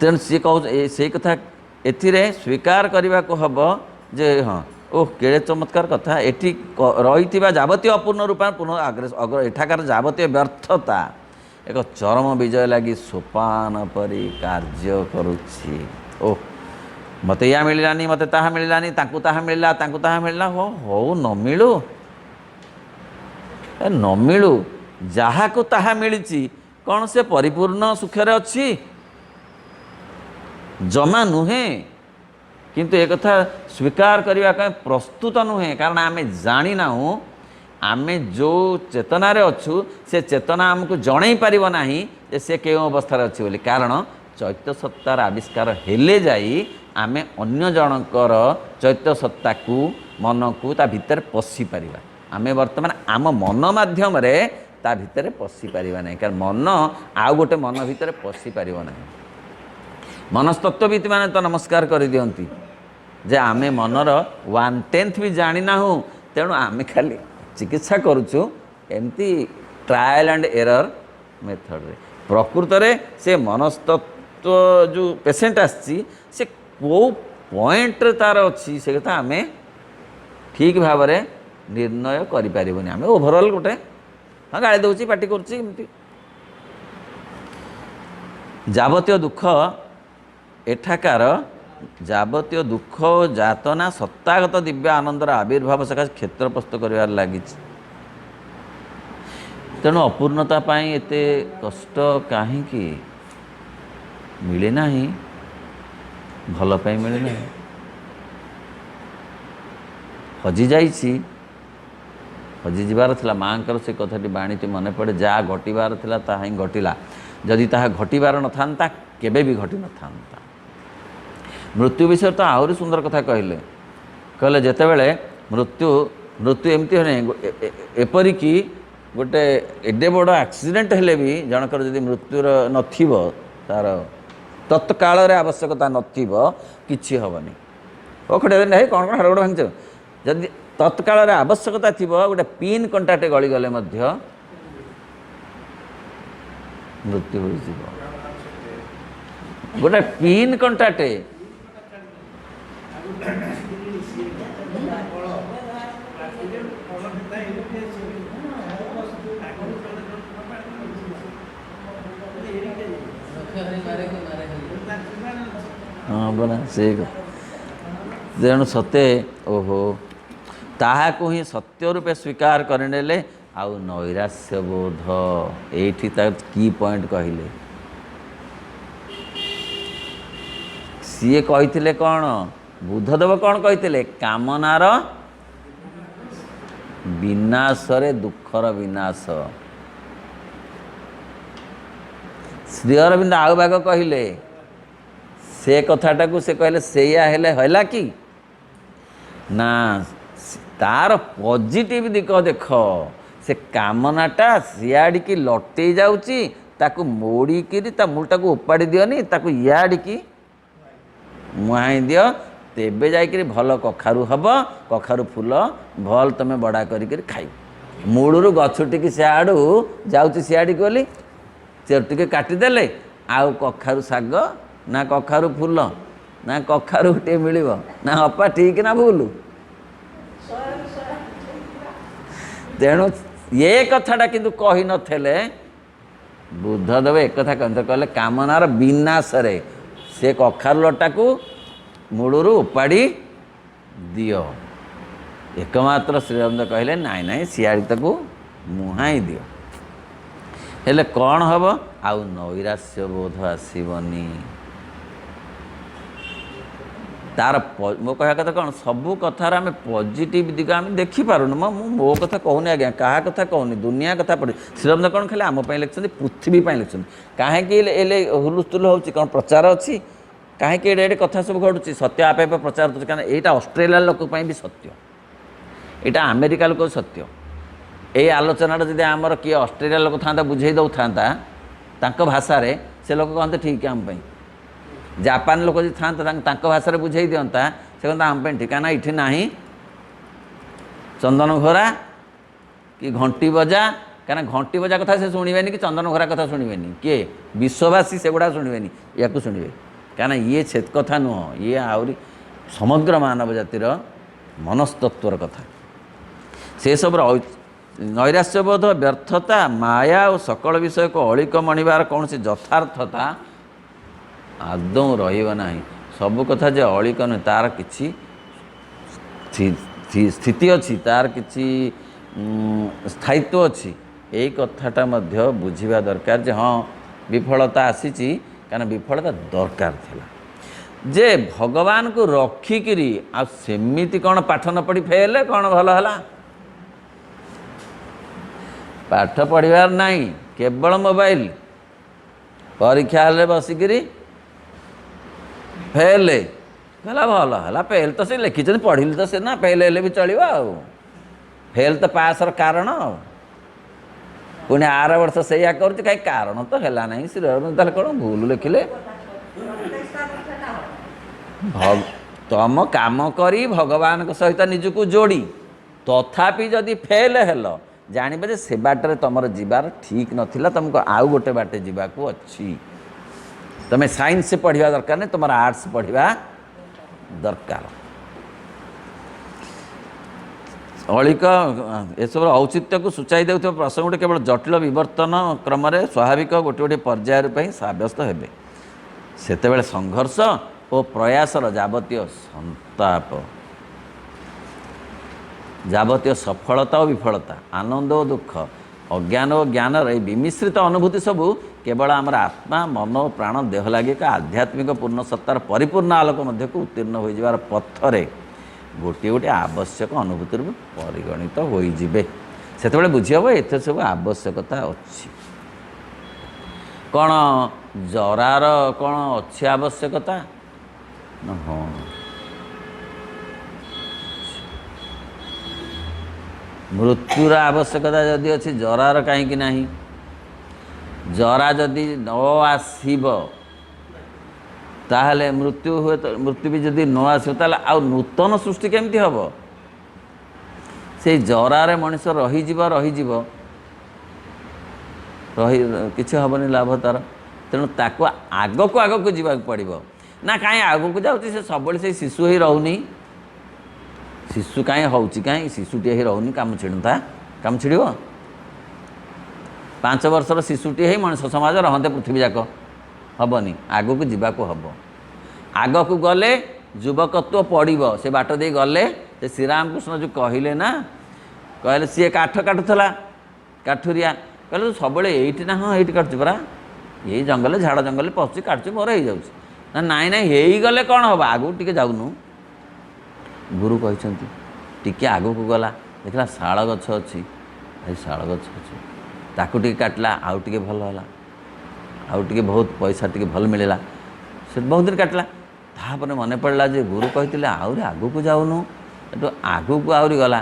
तेणु सी कह से कथा एथिरे स्वीकार करने को हम जे हाँ ओह केड़े चमत्कार कथा। एठी रही जावतीय अपूर्ण रूपा पुनः एठाकार जावतीय व्यर्थता एक चरम विजय लगी सोपान परी कार्य करुछि। ओह मत या मिलानी मत ताहा मिलानी ताकू ताहा मिलला हो हो न मिलू न मिलू जहा को ताहा मिली कौन से परिपूर्ण सुखरे अच्छी जमा नुहे। किंतु एक कथा स्वीकार करने का प्रस्तुत नुहे कारण आमे जानी ना आमे जो चेतना रे अच्छु से चेतना आमको जणई पारिबो नाही जे से केउ अवस्था अच्छी बोली। कारण चैत्य सत्तार आविष्कार हेले जाई आमे अन्य जनकर चैत्य सत्ता को मन को ता भीतर पशि पारिबा। आमे वर्तमान आम मन माध्यम रे ता भीतर पशि पारिबा नाही कारण मन आउ गोटे मन भीतर पशि पारिबो नाही। मनस्तत्वविद माने तो नमस्कार कर दियंती जे आमे मनर 1/10 भी जानी ना हो। तेणु आमे खाली चिकित्सा करुचु एमती ट्रायल एंड एरर मेथड रे। प्रकृत रे से मनस्तत्व जो पेशेंट आसी से को पॉइंट तार अच्छी से कथा आमे ठीक भाव में निर्णय करि परिबोनी। आमे ओवरऑल गोटे हाँ गाड़ी दउची पार्टी करुची एमती जावतीय दुख एठाकार जावतीय दुख जातना सत्तागत दिव्य आनंदर आविर्भाव सकाशे क्षेत्र प्रस्तुत कर लगी। तेणु अपूर्णता पाई एते कष्ट कहीं मिले ना भल पाई मिले ना हजि जाइछि हजि जीवार थिला माँकर से कथाटी बाणीटी मन पड़े जहाँ घटबार थिला ताहा ही घटिला जदि ताहा घटबार नथांता केबे भी घटी नथांता। मृत्यु विषय तो आहरी सुंदर कथा कहले कहले जेतेबेले मृत्यु मृत्यु एमती होने एपरिकी गोटे एडे बड़ एक्सीडेंट हेले भी जनकर जदि मृत्युर नथिब तार तत्काल आवश्यकता नथिब किछि हबनी ओखड़े नहीं कौन कौन हरगड़ भांग जदि तत्काल आवश्यकता थी गोटे पिन कंटाटे गली गले मध्य मृत्यु हो गोटे पिन कंटाटे हाँ बना से तेणु सते ओहो ताहाको ही सत्य रूपे स्वीकार करनेले आउ नैराश्य बोध एठी की पॉइंट कहले सीए कही कौन बुद्धदेव कौन कही कामनार विनाश रे दुखर विनाश श्री अरविंद आउ भाग कहले से कथाटा को से कहले सेया हेले हला कि ना तार पॉजिटिव दिख देख से कामनाटा सियाड़ी लटे जाऊँगी ताकू मोड़ीकी ता मूलटा को उपाड़ी दियोनी ताकू इयाड़ी मुहाई दियो तेबे जाइकरी भल कखारू हम कखारू फूल भल तुम बड़ा करी खाई मूलू गछुटी सियाड़ू जाऊँगी सियाड़ी गली चेरटी काटिदेले आउ कखारू शाग ना कखारू फूल ना कखारू गोटे मिल ना अपा ठीक ना भूल तेणु ये कथाटा किंतु कही नथेले बुद्धदेव एक कथा कहले कामनार विनाश रे से कखारू लटा को मूलरू उपाड़ी दियो एकमात्र श्रीअरविंद कहले नाई नाई सियाड़ी ताकू मुहाई दियो हेले कौन हम आउ नैराश्य बोध आसबनी तार मो कह कथा कौन सबू कथार आम पॉजिटिव दिग आम देखिपारुन मो कथा कहूनी आज्ञा क्या कथा कहूनी दुनिया कथा पढ़ी श्रीअरविंद कौन खाली आम लिखते पृथ्वी लिखते कहीं हुलुस्थुल हो कौन प्रचार अच्छी कहीं एडे कथा सब घटुची सत्य आपे प्रचार होती कारण यहाँ ऑस्ट्रेलिया लोक भी सत्य यहाँ अमेरिका लोक सत्य ये आलोचनाटा जब आमर किए ऑस्ट्रेलिया लोक था बुझे दौ था भाषा से लोग कहते ठीक आम जापान लोक जी था भाषा बुझे दिंता से कहते आम ठीक है ना ये ना चंदन घोरा कि घंटी बजा क्या घंटी बजा कथा से शुणे कि चंदन घोरा कथा शुणे किए विश्ववासी से गुड़ा शुणे या शुणे क्या ये छेद कथा नुह ये आहरी समग्र मानव जातिर मनस्तत्वर कथा से सब नैराश्यबोध व्यर्थता माया और सकल विषय को अलिक मणिबार कौन से यथार्थता आदौ रहा सबू कथा जे अलिक नुहे तार किछि स्थिति अच्छी तार किछि स्थायित्व अच्छी यही कथाटा मध्य बुझिबा दरकार जे हाँ विफलता आसीची कारण विफलता दरकार थिला जे भगवान को रखिकी आ सेमिति कौन पाठ न पढ़ी फेल कौन भल है पाठ पढ़ार नहीं केवल मोबाइल परीक्षा हेले बसिकी फेल कहला भल है फेल तो से लिखिं पढ़िली तो से ना फेल हेले भी चलो आ फेल तो पासर कारण पुणी आर वर्ष से कर कहीं कारण तो है ना श्री अरविंद कौन भूल लिखिले तुम काम करी भगवान सहित निजको जोड़ी तथापि जदि फेल हेल जानवे जे से बाटर तुम जीवार ठीक नथिला तुमको आउ गोटे बाटे जीवाकू अच्छी तुम साइंस पढ़ा दरकार नहीं तुम आर्ट्स पढ़ा दरकार अलिक एसब औचित्य को सूचाई देउथिबा प्रसंग गोटे केवल जटिल विवर्तन क्रम स्वाभाविक गोटे गोटे पर्यायर सब्यस्त हेबे सेतेबेले संघर्ष और प्रयासर जावतीय संताप जावतीय सफलता और विफलता आनंद और दुख अज्ञान और ज्ञान विमिश्रित अनुभूति सबू केवल आमर आत्मा मन प्राण देह लगे एक आध्यात्मिक पूर्ण सत्तार परिपूर्ण आलोक मध्य को उत्तीर्ण हो जावार पथरे गोटे गोटे आवश्यक अनुभूति परिगणित होइजिबे सेतेबेले बुझी हम एथे सब आवश्यकता अच्छी कौन जरार कौन अच्छी आवश्यकता हाँ मृत्युर आवश्यकता जदि अच्छी जरार कहीं नहीं जरा जदि न आसब ताहले मृत्यु हुए तो मृत्यु भी जदि न आसो ताहले आ नूतन सृष्टि केमती हम से जरारे मनीष रही किसी हेनी लाभ तार तेणु ताको आग को जीवा पड़ो ना कहीं आग को जाऊँगी से सब से शिशु ही रोनी शिशु कहीं हो कहीं शिशुटे ही रोनी काम छिड़ता काम छिड़ 5 वर्षर शिशुटी ही मनुष्य समाज रहते पृथ्वी जाक हेनी आग को जीवा हम आग को गले युवकत्व पड़ो से बाट दे गले से श्रीरामकृष्ण जो कहले ना कहले सी काठ काटुला काठुरिया कहले तो सब ये ना हाँ ये काटुच परा यही जंगल झाड़ जंगल पशुची काटुच मोर हो जाऊँ ना नाई नाई हो गले कौन हम आगू टे जाऊनु गुरु कहते टिके आग को गला देखला शाल गछ अच्छी शाल गछ अच्छी ताकू टे काटला आउ टे भल है आउ टे बहुत पैसा टे भल मिलला से बहुत दिन काटला तापर मन पड़ा जे गुरु कहते आहरी आग को जाऊनु तो आग को आहरी गला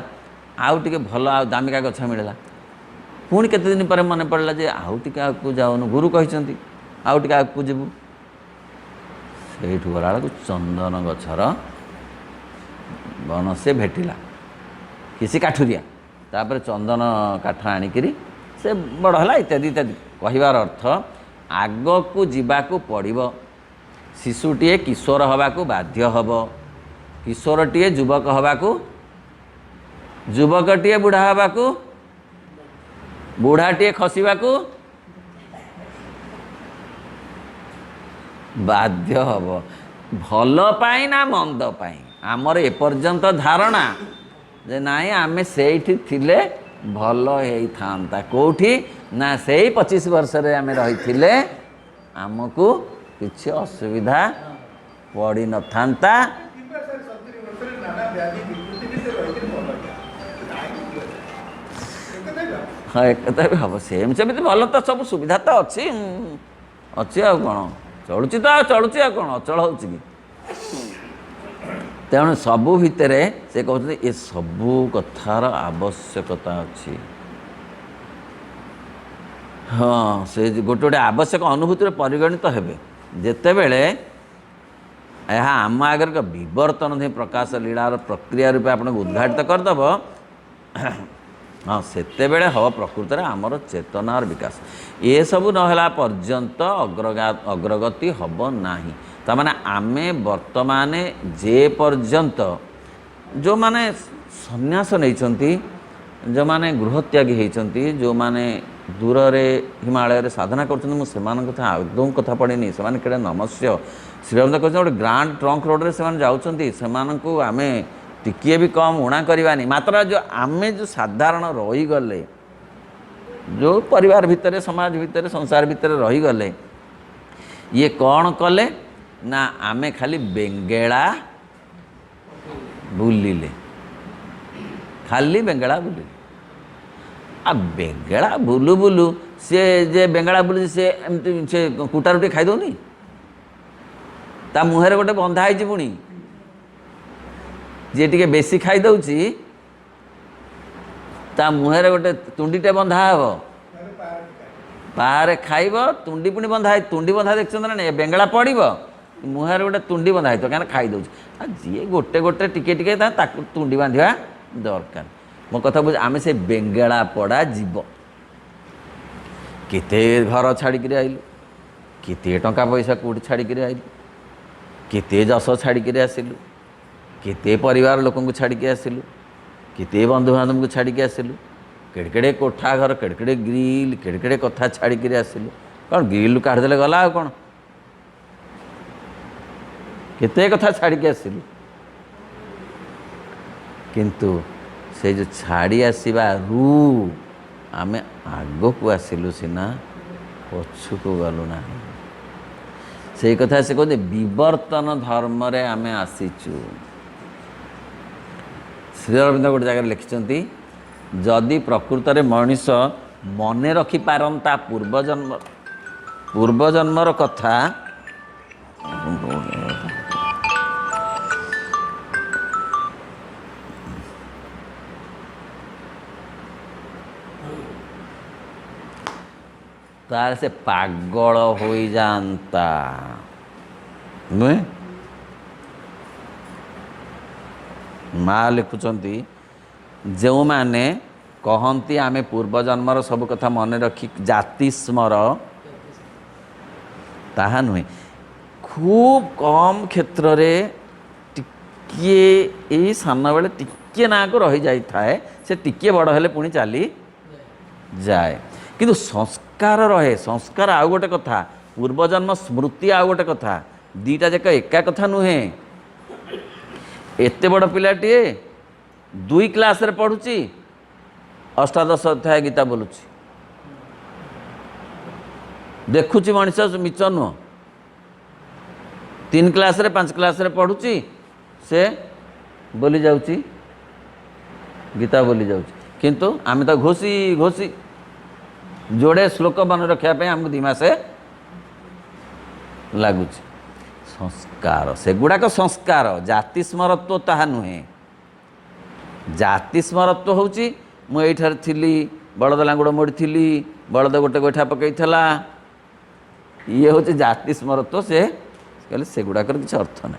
आउ टे भल आ दामिका गछ मिलला पुणी केते दिन पर मन पड़ा जे आउ टे आग को जाऊनु गुरु कहते आउ टे आग को जीवु से गला बेलू चंदन गछर बन से भेटिला किसी काठुरिया तापर चंदन काठ आनिकी से बड़ है इत्यादि इत्यादि कहबार अर्थ आग को जीवाकू पड़ो शिशुटीए किशोर हवाकू बाध्य हम किशोरटीए युवक हवाकू युवकटीए बुढ़ा हवाकू बुढ़ाटीए खसवाकू बाध्य हम भल पाई ना मंद पाई आमर एपर्यंत धारणा जे नाई आमे सेठी थिले भल होता कौटी ना से 25 वर्ष रे आमे रही थिले आमको किसी असुविधा पड़ी न था हाँ एक भी हम सेमती भल तो सब सुविधा तो अच्छी अच्छी आ कौन चलुची तो चलुची आ कौन अचल हो तेणु सबू भितर से कहते ये सबू कथार आवश्यकता अच्छी हाँ से गोटे गोटे आवश्यक अनुभूति परिगणित हेबे जेते बेले यह आम आगर विवर्तन प्रकाश लीलार प्रक्रिया रूपे आपन उद्घाटित करदेव हाँ सेते बेले हम प्रकृत में आमर चेतनार विकास ये सबू नहला पर्यंत अग्रगति हम नाही तमाने आमे वर्तमान जे पर्यंत जो माने संन्यास नहीं जो माने गृहत्यागी होती जो माने दूर रे हिमालय रे साधना कर कथा आदौ कथा पड़ेनि से नमस्य श्रीराम कहते गोटे ग्रांड ट्रंक रोड रे से जाऊँगी से आमे टिकिए भी कम उणा करवानी मात्र जो आमे जो साधारण रहीगले जो परिवार भितर समाज भितर संसार भितर रहीगले ये कौन कले ना आमे खाली बेंगेला बुलिले खाली बेंगेला बुलिले आ बेंगेला बुलू बुलू से जे बेंगेला बुलू से एमती से कुटा रुटी खाई दौनी ता मुहर गोटे बंधा है पुणी जी टे बेसी खाई दौची ता मुहर गोटे तुंडीटे बंधा हे पारे खाइब तुंडी पुणी बंधा है तुंडी बंधा देखते ना बेंगेला पड़ो मुहर गोटे तुंडी बंधा है क्या खाई दौर जी गोटे गोटे टिके टिके तुंडी बांधा दरकार मो कथा बुझ आम से बेंगेला पड़ा जीव केते घर छाड़ी आइलु केते टंका पैसा कौट छाड़ी आइलु केते जस छाड़ी आसिलु केते परिवार लोक छाड़ी आसिलु केते बंधु बांधव को छाड़ी आसिलु केड़े कोठा घर केड़े ग्रिल केड़े कथा छाड़ी आसिलु कौन ग्रिल काढ़ीदे गला आ कौन केते कथा छाड़ी आसिलु किंतु से जो छाड़ी आसवा रू आम आग को आसिलु सीना पछु को गलु ना से कथा से कहते विवर्तन धर्म रे आम आसीचु श्री अरविंद गोटे जगह लिखिंट जदि प्रकृत में मनीष मन रखी पारंता पूर्वजन्मर कथा तार से पागल हो जाता नुहे। माँ लिखुंट जो मैंने कहती आमे पूर्वजन्मर सब कथा मन रखी जाति स्मर ताहा नुहे। खूब कम क्षेत्र रे टिके सान बेले टिके ना को रही जाई थाए से टिके बड़ हेले पुणी चली जाए किंतु संस्कार रहे। संस्कार आउ गोटे कथा पूर्वजन्म स्मृति आउ गोटे कथा दीटा जाक एका कथा नुहे। एते बड़ पिलाटीए 2 क्लास रे पढ़ुची अष्टादश अध्याय गीता बोलुची देखुची मनीष मिच नुह। 3 क्लास रे 5 क्लास रे पढ़ुची से बोली जाउची गीता बोली जाउची किंतु आमे तो घोषी घोषी जोड़े श्लोक मन रखापी आमको 2 मास लगुच। संस्कार सेगुड़ाक संस्कार जाति स्मरत्व ताहा नुहे। जाति स्मरत्व होची मु एठार थिली बलद लांगुड़ मोड़ी थी बलद गोटे गोइठा पकई थला ये हूँ जाति स्मरत्व से कहले सेगुड़ाकर किसी अर्थ ना।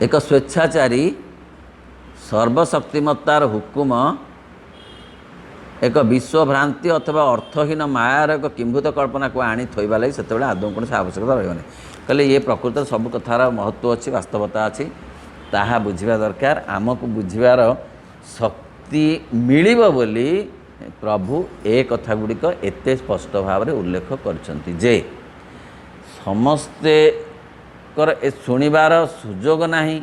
एक स्वेच्छाचारी सर्वशक्तिमत्तार हुकुम एक विश्वभ्रांति अथवा अर्थहीन मायार एक किंभूत कल्पना को आनी थोइबा लगी से आदौ कौन आवश्यकता रही कहले ये प्रकृत सब कथार महत्व अच्छी वास्तवता अच्छी ताहा बुझिबा दरकार। आमको बुझिबार शक्ति मिलिबो बोली प्रभु ए कथा गुड़िक एते स्पष्ट भाव में उल्लेख करछंती जे समस्ते कर ए सुनिबार सुजोग नाही।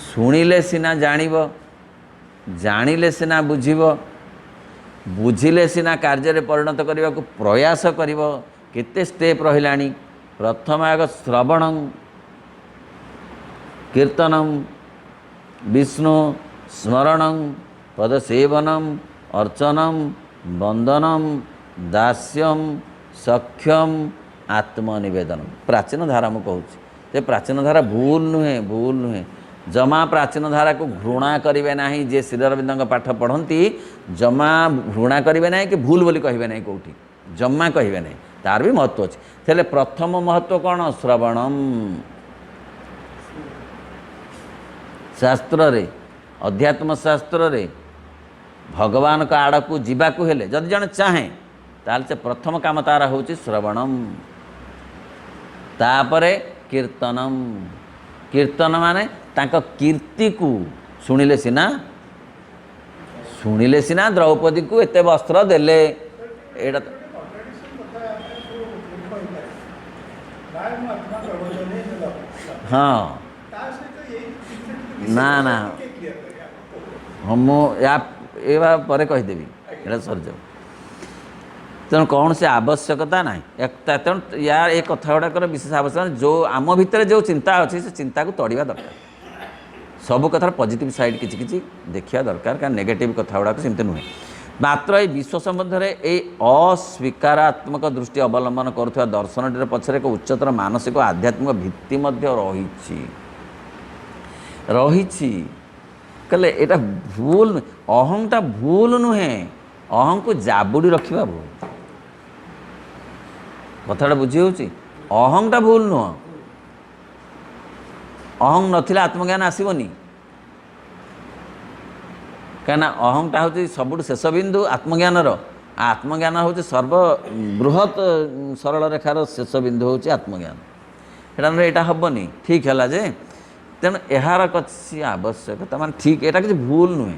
शुणिले सिना जानिब जानिले सिना बुझिब बुझिले सिना कार्य रे परिणत करने को प्रयास करिब। केते स्टेप रहिलानी। प्रथम आग श्रवणं कीर्तनं विष्णु स्मरणं पदसेवनम अर्चनम वंदनम दास्यम सख्यम आत्मनिवेदन। प्राचीन धारा मुझे कहूँ प्राचीन धारा भूल नुहे जमा प्राचीन धारा को घृणा करेंगे ना जे श्री अरविंद पाठ पढ़ती जमा घृणा करेंगे ना कि भूल बोली कहे ना कौटी जमा कहे ना तार भी महत्व अच्छे। तेरे प्रथम महत्व कौन श्रवणम शास्त्र रे अध्यात्म शास्त्र रे भगवान का आड़ को जीवा को हेले जदि जन चाहे ताल से प्रथम काम तार हूँ श्रवणम तापरे कीर्तनम। कीर्तन माने तांका कीर्ति को शुणिले सिना द्रौपदी को एते वस्त्र देले एटा हाँ ना ना हम या पर कहीदेवी एटा सर जाऊ तेणु कौन से आवश्यकता ना तेणु यार एक कथा गुड़ाकर विशेष आवश्यकता जो आम भितर जो चिंता अच्छी से चिंता को तड़वा दरकार। सब कथार पॉजिटिव साइड किसी किसी देखा दरकार क्या नेगेटिव कथा गुड़ाक सेमती नुहे। मात्र ये विश्व संबंध में ये अस्वीकारात्मक दृष्टि अवलंबन करुवा दर्शनटीर पछरे एक उच्चतर मानसिक आध्यात्मिक भित्ति रही कहले एटा भूल अहंटा भूल नुहे अहं को जाबुड़ी रखा भूल कथाटा बुझी होची अहंटा भूल नुह अहं नथिले आत्मज्ञान आसबनी कहीं अहंटा हूँ सबुठ शेष बिंदु आत्मज्ञानर आत्मज्ञान हूँ सर्व बृहत सरल रेखार शेष बिंदु हूँ आत्मज्ञान एटा एटा हेनी ठीक है जे तेणु यार किसी आवश्यकता मान ठीक एटा किसी भूल नुहे।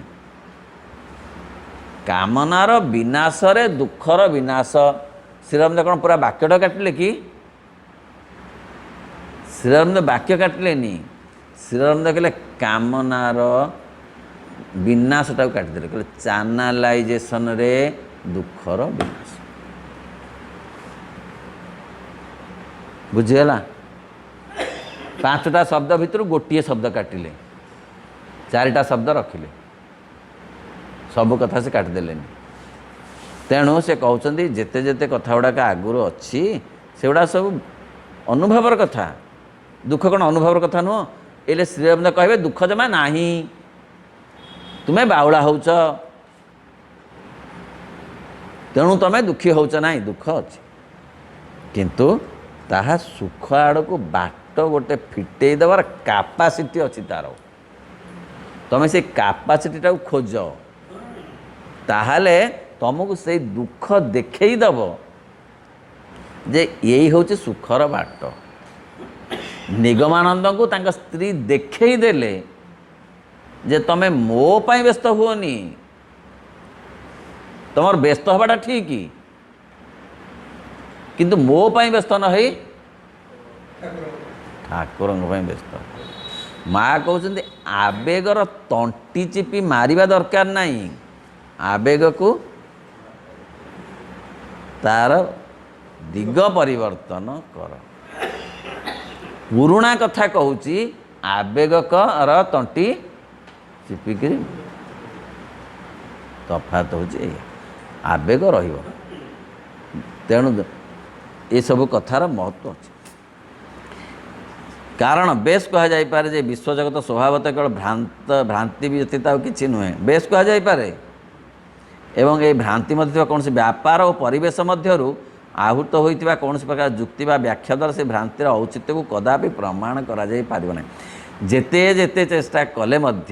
कामनार विनाश रे दुखर विनाश श्रीरामदेव कौन पूरा वाक्यटा काटिले कि श्रीरामदेव वाक्य काटिलेनी श्रीरामदेव कहले कामनार विनाशटा काटिदेले कहले चैनलाइजेशन रे दुखर विनाश बुझीगला। 5टा शब्द भितर गोटे शब्द काटिले 4टा शब्द रखिले सब कथा से काटिदेले। तेणु से कहते जेते जेते कथा गुड़ाक आगुरी अच्छी से गुड़ा सब अनुभवर कथा दुख कौन अनुभवर कथा नुह एले श्रीरामदेव कहे दुख जमा ना ତୁମେ ବାଉଳା ହେଉଛ, ତେଣୁ ତୁମେ ଦୁଃଖୀ ହେଉଛ ନାହିଁ, ଦୁଃଖ ଅଛି, କିନ୍ତୁ ତାହା ସୁଖ ଆଡ଼କୁ ବାଟ ଗୋଟେ ଫିଟେଇ ଦେବାର କାପାସିଟି ଅଛି ତା'ର। ତୁମେ ସେଇ କାପାସିଟିଟାକୁ ଖୋଜ, ତାହେଲେ ତୁମକୁ ସେଇ ଦୁଃଖ ଦେଖେଇ ଦେବ ଯେ ଏଇ ହେଉଛି ସୁଖର ବାଟ। ନିଗମାନନ୍ଦଙ୍କୁ ତାଙ୍କ ସ୍ତ୍ରୀ ଦେଖେଇ ଦେଲେ ଯେ ତୁମେ ମୋ ପାଇଁ ବ୍ୟସ୍ତ ହୁଅନି, ତୁମର ବ୍ୟସ୍ତ ହେବାଟା ଠିକ୍, କିନ୍ତୁ ମୋ ପାଇଁ ବ୍ୟସ୍ତ ନ ହେଇ ଠାକୁରଙ୍କ ପାଇଁ ବ୍ୟସ୍ତ। ମାଆ କହୁଛନ୍ତି ଆବେଗର ତଣ୍ଟି ଚିପି ମାରିବା ଦରକାର ନାହିଁ, ଆବେଗକୁ ତାର ଦିଗ ପରିବର୍ତ୍ତନ କର। ପୁରୁଣା କଥା କହୁଛି, ଆବେଗର ତଣ୍ଟି ଚିପିକିରି ତଫାତ ହେଉଛି ଏଇଆ, ଆବେଗ ରହିବ। ତେଣୁ ଏସବୁ କଥାର ମହତ୍ଵ ଅଛି। କାରଣ ବେଶ କୁହାଯାଇପାରେ ଯେ ବିଶ୍ୱଜଗତ ସ୍ୱଭାବତଃ କେବଳ ଭ୍ରାନ୍ତି ବ୍ୟତୀତ ଆଉ କିଛି ନୁହେଁ, ବେଶ କୁହାଯାଇପାରେ। ଏବଂ ଏହି ଭ୍ରାନ୍ତି ମଧ୍ୟ ଥିବା କୌଣସି ବ୍ୟାପାର ଓ ପରିବେଶ ମଧ୍ୟରୁ ଆହୁତ ହୋଇଥିବା କୌଣସି ପ୍ରକାର ଯୁକ୍ତି ବା ବ୍ୟାଖ୍ୟା ଦ୍ୱାରା ସେ ଭ୍ରାନ୍ତିର ଔଚିତ୍ୟକୁ କଦାପି ପ୍ରମାଣ କରାଯାଇପାରିବ ନାହିଁ। ଯେତେ ଯେତେ ଚେଷ୍ଟା କଲେ ମଧ୍ୟ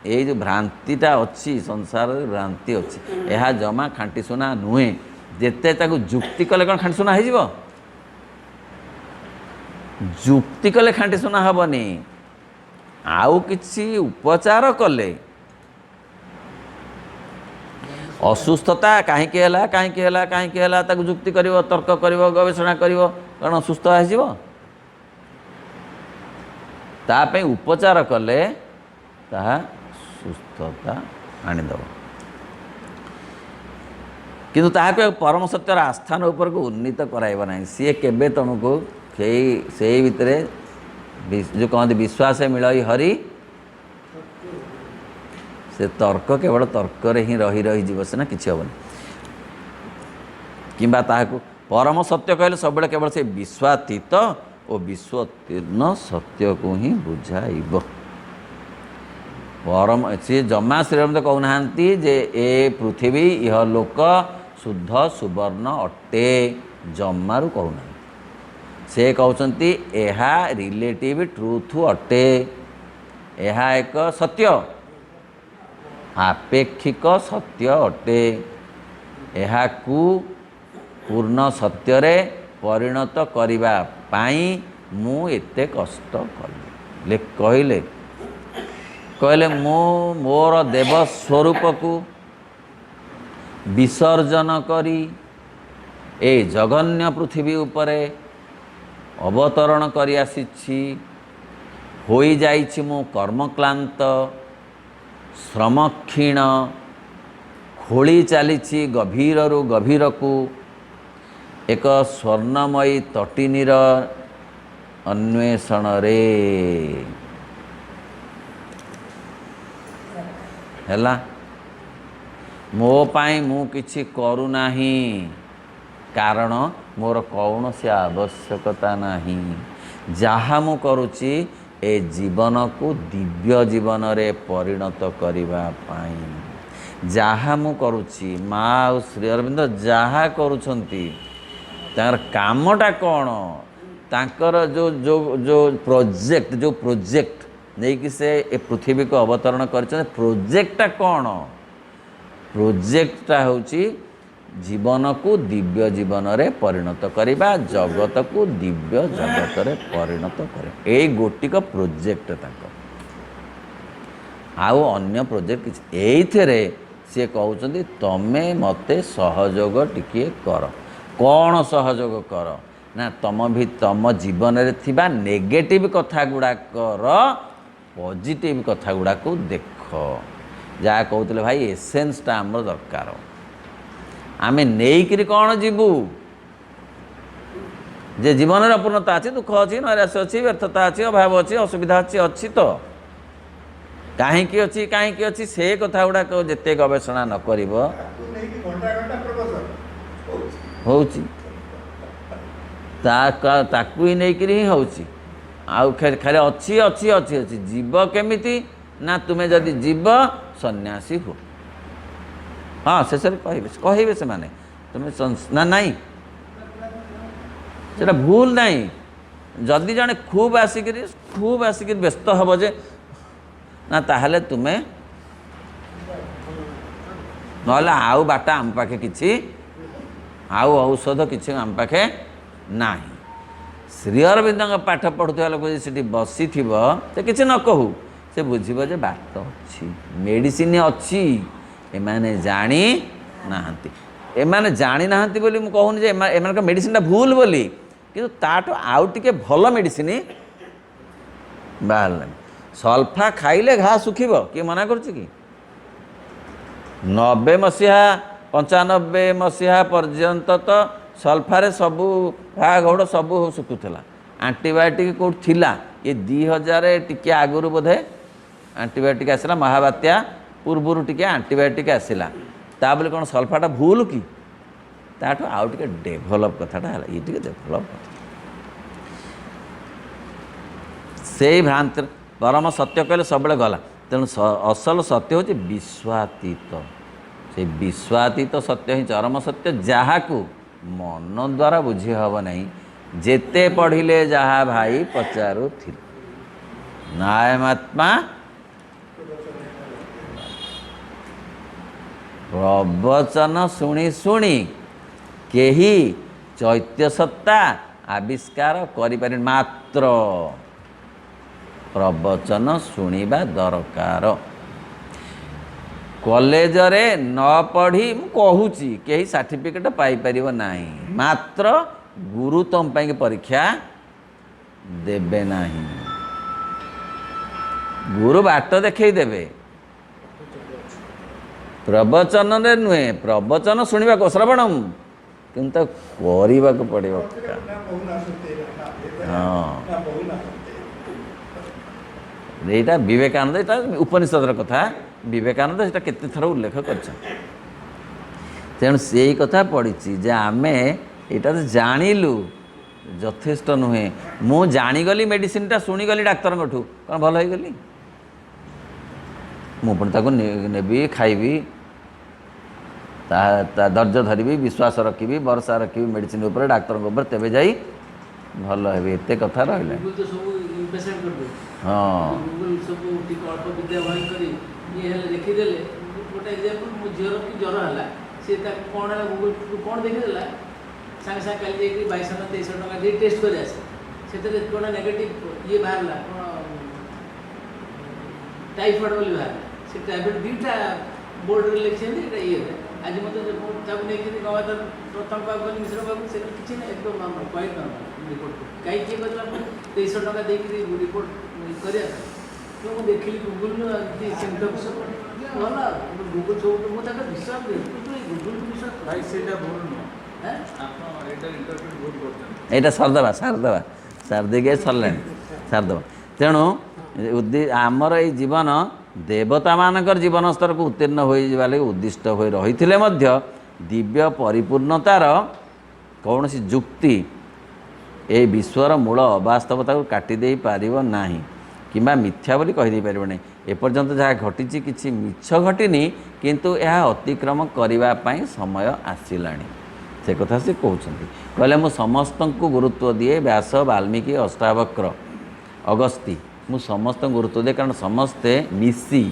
ଏଇ ଯେଉଁ ଭ୍ରାନ୍ତିଟା ଅଛି, ସଂସାରରେ ଭ୍ରାନ୍ତି ଅଛି, ଏହା ଜମା ଖାଣ୍ଟି ସୁନା ନୁହେଁ। ଯେତେ ତାକୁ ଯୁକ୍ତି କଲେ କ'ଣ ଖାଣ୍ଟି ସୁନା ହେଇଯିବ? ଯୁକ୍ତି କଲେ ଖାଣ୍ଟି ସୁନା ହେବନି, ଆଉ କିଛି ଉପଚାର କଲେ। ଅସୁସ୍ଥତା କାହିଁକି ହେଲା କାହିଁକି ହେଲା କାହିଁକି ହେଲା ତାକୁ ଯୁକ୍ତି କରିବ, ତର୍କ କରିବ, ଗବେଷଣା କରିବ, କ'ଣ ସୁସ୍ଥ ହେଇଯିବ? ତା ପାଇଁ ଉପଚାର କଲେ ତାହା ସୁସ୍ଥତା ଆଣିଦେବ। କିନ୍ତୁ ତାହାକୁ ପରମ ସତ୍ୟର ଆସ୍ଥାନ ଉପରକୁ ଉନ୍ନୀତ କରାଇବ ନାହିଁ। ସିଏ କେବେ ତମକୁ ସେଇ ଭିତରେ ଯେଉଁ କହନ୍ତି ବିଶ୍ୱାସ ମିଳଇ ହରି, ସେ ତର୍କ କେବଳ ତର୍କରେ ହିଁ ରହିଯିବ, ସିନା କିଛି ହେବନି। କିମ୍ବା ତାହାକୁ ପରମ ସତ୍ୟ କହିଲେ ସବୁବେଳେ କେବଳ ସେ ବିଶ୍ୱାତୀତ ଓ ବିଶ୍ୱୋତ୍ତୀର୍ଣ୍ଣ ସତ୍ୟକୁ ହିଁ ବୁଝାଇବ। ସିଏ ଜମା ଶ୍ରୀରବିନ୍ଦ କହୁନାହାନ୍ତି ଯେ ଏ ପୃଥିବୀ ଇହଲୋକ ଶୁଦ୍ଧ ସୁବର୍ଣ୍ଣ ଅଟେ, ଜମାରୁ କହୁନାହାନ୍ତି। ସେ କହୁଛନ୍ତି ଏହା ରିଲେଟିଭ୍ ଟ୍ରୁଥ୍ ଅଟେ, ଏହା ଏକ ସତ୍ୟ, ଆପେକ୍ଷିକ ସତ୍ୟ ଅଟେ। ଏହାକୁ ପୂର୍ଣ୍ଣ ସତ୍ୟରେ ପରିଣତ କରିବା ପାଇଁ ମୁଁ ଏତେ କଷ୍ଟ କଲି। କହିଲେ ମୁଁ ମୋର ଦେବ ସ୍ୱରୂପକୁ ବିସର୍ଜନ କରି ଏ ଜଗନ୍ୟ ପୃଥିବୀ ଉପରେ ଅବତରଣ କରି ଆସିଛି। ହୋଇଯାଇଛି ମୁଁ କର୍ମକ୍ଲାନ୍ତ, ଶ୍ରମକ୍ଷୀଣ, ଖୋଳି ଚାଲିଛି ଗଭୀରରୁ ଗଭୀରକୁ ଏକ ସ୍ୱର୍ଣ୍ଣମୟୀ ତଟିନୀର ଅନ୍ୱେଷଣରେ। ହେଲା, ମୋ ପାଇଁ ମୁଁ କିଛି କରୁନାହିଁ, କାରଣ ମୋର କୌଣସି ଆବଶ୍ୟକତା ନାହିଁ। ଯାହା ମୁଁ କରୁଛି ଏ ଜୀବନକୁ ଦିବ୍ୟ ଜୀବନରେ ପରିଣତ କରିବା ପାଇଁ। ଯାହା ମୁଁ କରୁଛି, ମା ଆଉ ଶ୍ରୀ ଅରବିନ୍ଦ ଯାହା କରୁଛନ୍ତି, ତାଙ୍କର କାମଟା କ'ଣ? ତାଙ୍କର ଯେଉଁ ପ୍ରୋଜେକ୍ଟ ନେଇକି ସେ ଏ ପୃଥିବୀକୁ ଅବତରଣ କରିଛନ୍ତି, ପ୍ରୋଜେକ୍ଟଟା କ'ଣ? ପ୍ରୋଜେକ୍ଟଟା ହେଉଛି ଜୀବନକୁ ଦିବ୍ୟ ଜୀବନରେ ପରିଣତ କରିବା, ଜଗତକୁ ଦିବ୍ୟ ଜଗତରେ ପରିଣତ କରିବା। ଏଇ ଗୋଟିକ ପ୍ରୋଜେକ୍ଟ ତାଙ୍କ, ଆଉ ଅନ୍ୟ ପ୍ରୋଜେକ୍ଟ କିଛି। ଏଇଥିରେ ସିଏ କହୁଛନ୍ତି ତମେ ମୋତେ ସହଯୋଗ ଟିକିଏ କର। କ'ଣ ସହଯୋଗ କର? ନା ତମ ଜୀବନରେ ଥିବା ନେଗେଟିଭ୍ କଥା ଗୁଡ଼ାକର ପଜିଟିଭ୍ କଥା ଗୁଡ଼ାକୁ ଦେଖ। ଯାହା କହୁଥିଲେ ଭାଇ, ଏସେନ୍ସଟା ଆମର ଦରକାର। ଆମେ ନେଇକିରି କ'ଣ ଯିବୁ? ଯେ ଜୀବନରେ ଅପୂର୍ଣ୍ଣତା ଅଛି, ଦୁଃଖ ଅଛି, ନୈରାଶ୍ୟ ଅଛି, ବ୍ୟର୍ଥତା ଅଛି, ଅଭାବ ଅଛି, ଅସୁବିଧା ଅଛି ତ କାହିଁକି ଅଛି ସେ କଥା ଗୁଡ଼ାକ ଯେତେ ଗବେଷଣା ନ କରିବ ହେଉଛି, ତାକୁ ହିଁ ନେଇକିରି ହିଁ ହେଉଛି। ଆଉ ଖାଲି ଅଛି। ଯିବ କେମିତି? ନା ତୁମେ ଯଦି ଯିବ सन्यासी हो। हाँ शेष कहे से माने तुम ना नाई से भूल नहीं। जदि जड़े खूब आसिक व्यस्त हम जे ना ताहले तुम्हें ना आउ बाट आम पाखे किसी आउ औषध किसी आम पाखे ना। श्री अरविंद पाठ पढ़ुवा लोक जी बसी तो किसी न कहू से बुझे जे बाट अच्छी मेडिसिन अच्छी एमाने जानी नाहंती। एमाने जानी नाहंती बोली मु कहूनी जे एमान मेडिसिन भूल बोली किंतु ताठो आउ टिके भल मेडिसिन बाहर। सल्फा खाइले घा सुखिब किए मना करुच्ची कि 90 मसीहा 95 मसीहा पर्यंत तो सल्फारे सबू घा घोड़ सबू सुखुला। आंटीबायोटिक कौट थिला ये 2000 टिके आगुरी बोधे आंटीबायोटिक आसला महाबात्या पूर्वर टिके आंटीबायोटिक आसला ता बोले कौन सल्फाटा भूल कि ताठो आउ टिके डेभलप कथाटा है ये टिके डेभलप से भ्रांति परम सत्य कहले सब गला। तेणु असल सत्य हूँ विश्वातीत से विश्वातीत सत्य ही चरम सत्य जहाँ को मन द्वारा बुझी हम नहीं। जेते पढ़िले जहाँ भाई पचारू थिल नायमात्मा प्रवचन शुणी शुणी केही चैत्य सत्ता आविष्कार करि मात्र प्रवचन शुणिबा दरकार। कॉलेज रे न पढ़ी कहूची कहीं सर्टिफिकेट पाई परिव नाही मात्र गुरु तुम पाई परीक्षा देबे नाही। गुरु बाट देखई देबे प्रवचन रे नुहे प्रवचन शुणिबा को श्रवणम किंतु करबा को पड़िबो। हाँ यहाँ विवेकानंद यहाँ उपनिषद कथा विवेकानंद से केते थर उल्लेख कर तेणु से कथा पड़ी जे आम यहाँ तो जानलु यथेष्ट नुहे। मु जानीगली मेडिसिन टा शुणीगली डाक्तर कौन भल हो गली मुझे नेबी खाइबी धैर्य धरबी विश्वास रखी भरोसा रखी मेडिसिन उपर डाक्तर तेबे जाई भल हे एते कथा रहा। हाँ ज्वर है सी कौन है गूगल कौन देखीदेला सागे सागे कल 2200 टका दे टेस्ट कर आसे कौन नेगेटिव ये बाहर टाइफॉइड बोली बाहर से टाइफॉइड दुईटा बोर्ड रे लिखी ये आज मत नहीं गवादार प्रथम पाक मिश्र पाक से किसी ना एकदम नॉर्मल क्वाइट नॉर्मल रिपोर्ट कहीं किए कहला 2300 टका देकी रिपोर्ट करिया तो मैं देखली गूगल में सिम्टम्स भला गूगल सब मुझे विश्वास दे गूगल को विश्वास भाई सेटा भूल न हैं आप एटा इंटरप्रेट भूल करते एटा सरदवा सार देगे सरले सारदवा। तेणु आमर ये जीवन देवता मानकर जीवन स्तर को उत्तीर्ण हो लगे उद्दिष्ट हो रही दिव्य परिपूर्णतार कौन सी जुक्ति ए विश्वर मूल अवास्तवता को काटिदे पारिब नाही किंबा मिथ्या बोली कहीदे पारिब नहीं। एपर्यंत जहाँ घटी किसी मिछ घटनी किंतु यह अतिक्रम करने समय आसिलानी से कथा से कहते कहले मु समस्त को गुरुत्व दिए व्यास वाल्मीकि अष्टावक्र अगस्ती मु समस्त गुरुत्व दिए कारण समस्ते मिसी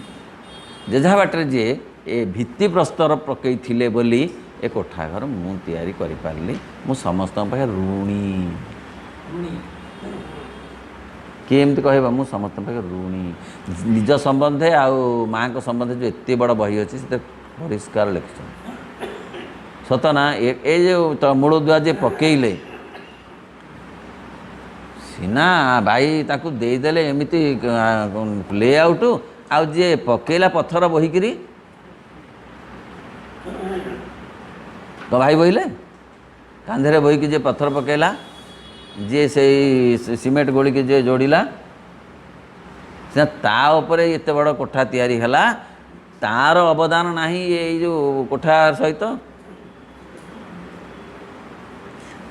जेझा बाटर जी ए भित्ति प्रस्तर पकई थिले बोली ए कोठाघर मु तैयारी करि पारली मु समस्त पाखे ऋणी केमती कहबा मु समस्त पाखे ऋणी निज संबंधे आउ माँ को संबंधे जो एत बड़ बही अच्छी से परिष्कार लिखिं सत ना ए जो मूलदुआ जे पकईले सीना भाई ताकू देदेले एमती लेआउट आउ जे पकेला पत्थर बहिकी तो भाई बहिले कांधे बहिकी जे पत्थर पकेला जे से सीमेंट गोली के जे जोड़िला सीना ता उपरे एते बड़ कोठा तैयारी हला तार अवदान नहीं ये जो कोठा सहित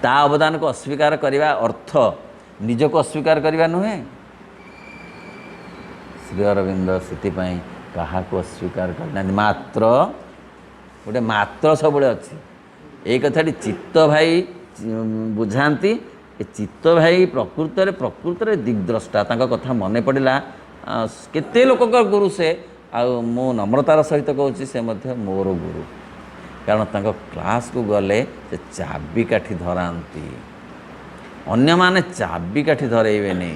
ता अवदान को अस्वीकार करने अर्थ निज को अस्वीकार करवा नुहे। श्री अरविंद से କାହାକୁ ଅସ୍ୱୀକାର କରିନାହାନ୍ତି। ମାତ୍ର ଗୋଟେ ମାତ୍ର ସବୁବେଳେ ଅଛି। ଏଇ କଥାଟି ଚିତ୍ତ ଭାଇ ବୁଝାନ୍ତି। ଏ ଚିତ୍ତ ଭାଇ ପ୍ରକୃତରେ ଦିଗ୍ଦ୍ରଷ୍ଟା। ତାଙ୍କ କଥା ମନେ ପଡ଼ିଲା, କେତେ ଲୋକଙ୍କ ଗୁରୁ ସେ, ଆଉ ମୁଁ ନମ୍ରତାର ସହିତ କହୁଛି ସେ ମଧ୍ୟ ମୋର ଗୁରୁ। କାରଣ ତାଙ୍କ କ୍ଲାସ୍କୁ ଗଲେ ସେ ଚାବିକାଠି ଧରାନ୍ତି। ଅନ୍ୟମାନେ ଚାବିକାଠି ଧରେଇବେନି,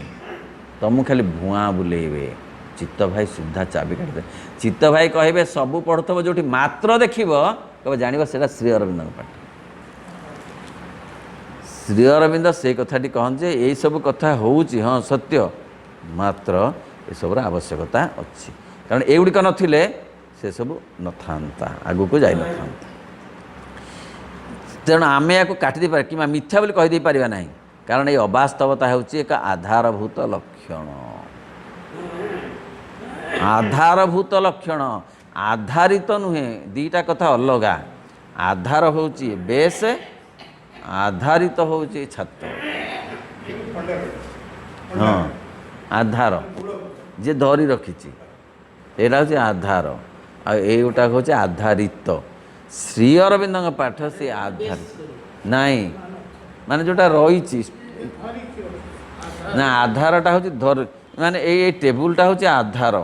ତମକୁ ଖାଲି ଭୁଆଁ ବୁଲେଇବେ। ଚିତ୍ତ ଭାଇ ସିଧା ଚାବିକାଠି ଧରେ। ଚିତ୍ତ ଭାଇ କହିବେ ସବୁ ପଢ଼ୁଥିବ, ଯେଉଁଠି ମାତ୍ର ଦେଖିବ କହିବ ଜାଣିବ ସେଇଟା ଶ୍ରୀ ଅରବିନ୍ଦଙ୍କ ପାଠ। ଶ୍ରୀ ଅରବିନ୍ଦ ସେଇ କଥାଟି କହନ୍ତି ଯେ ଏଇସବୁ କଥା ହେଉଛି, ହଁ ସତ୍ୟ, ମାତ୍ର ଏସବୁର ଆବଶ୍ୟକତା ଅଛି। କାରଣ ଏଗୁଡ଼ିକ ନଥିଲେ ସେସବୁ ନଥାନ୍ତା, ଆଗକୁ ଯାଇନଥାନ୍ତା। ତେଣୁ ଆମେ ୟାକୁ କାଟି ଦେଇପାରିବା କିମ୍ବା ମିଥ୍ୟା ବୋଲି କହିଦେଇପାରିବା ନାହିଁ। କାରଣ ଏଇ ଅବାସ୍ତବତା ହେଉଛି ଏକ ଆଧାରଭୂତ ଲକ୍ଷଣ। ଆଧାରଭୂତ ଲକ୍ଷଣ, ଆଧାରିତ ନୁହେଁ। ଦୁଇଟା କଥା ଅଲଗା। ଆଧାର ହେଉଛି ବେଶ, ଆଧାରିତ ହେଉଛି ଛାତ। ହଁ, ଆଧାର ଯିଏ ଧରି ରଖିଛି, ଏଇଟା ହେଉଛି ଆଧାର। ଆଉ ଏଇଗୁଟା ହେଉଛି ଆଧାରିତ। ଶ୍ରୀ ଅରବିନ୍ଦଙ୍କ ପାଠ ସେ ଆଧାରିତ ନାହିଁ, ମାନେ ଯେଉଁଟା ରହିଛି ନା। ଆଧାରଟା ହେଉଛି ମାନେ ଏଇ ଟେବୁଲଟା ହେଉଛି ଆଧାର,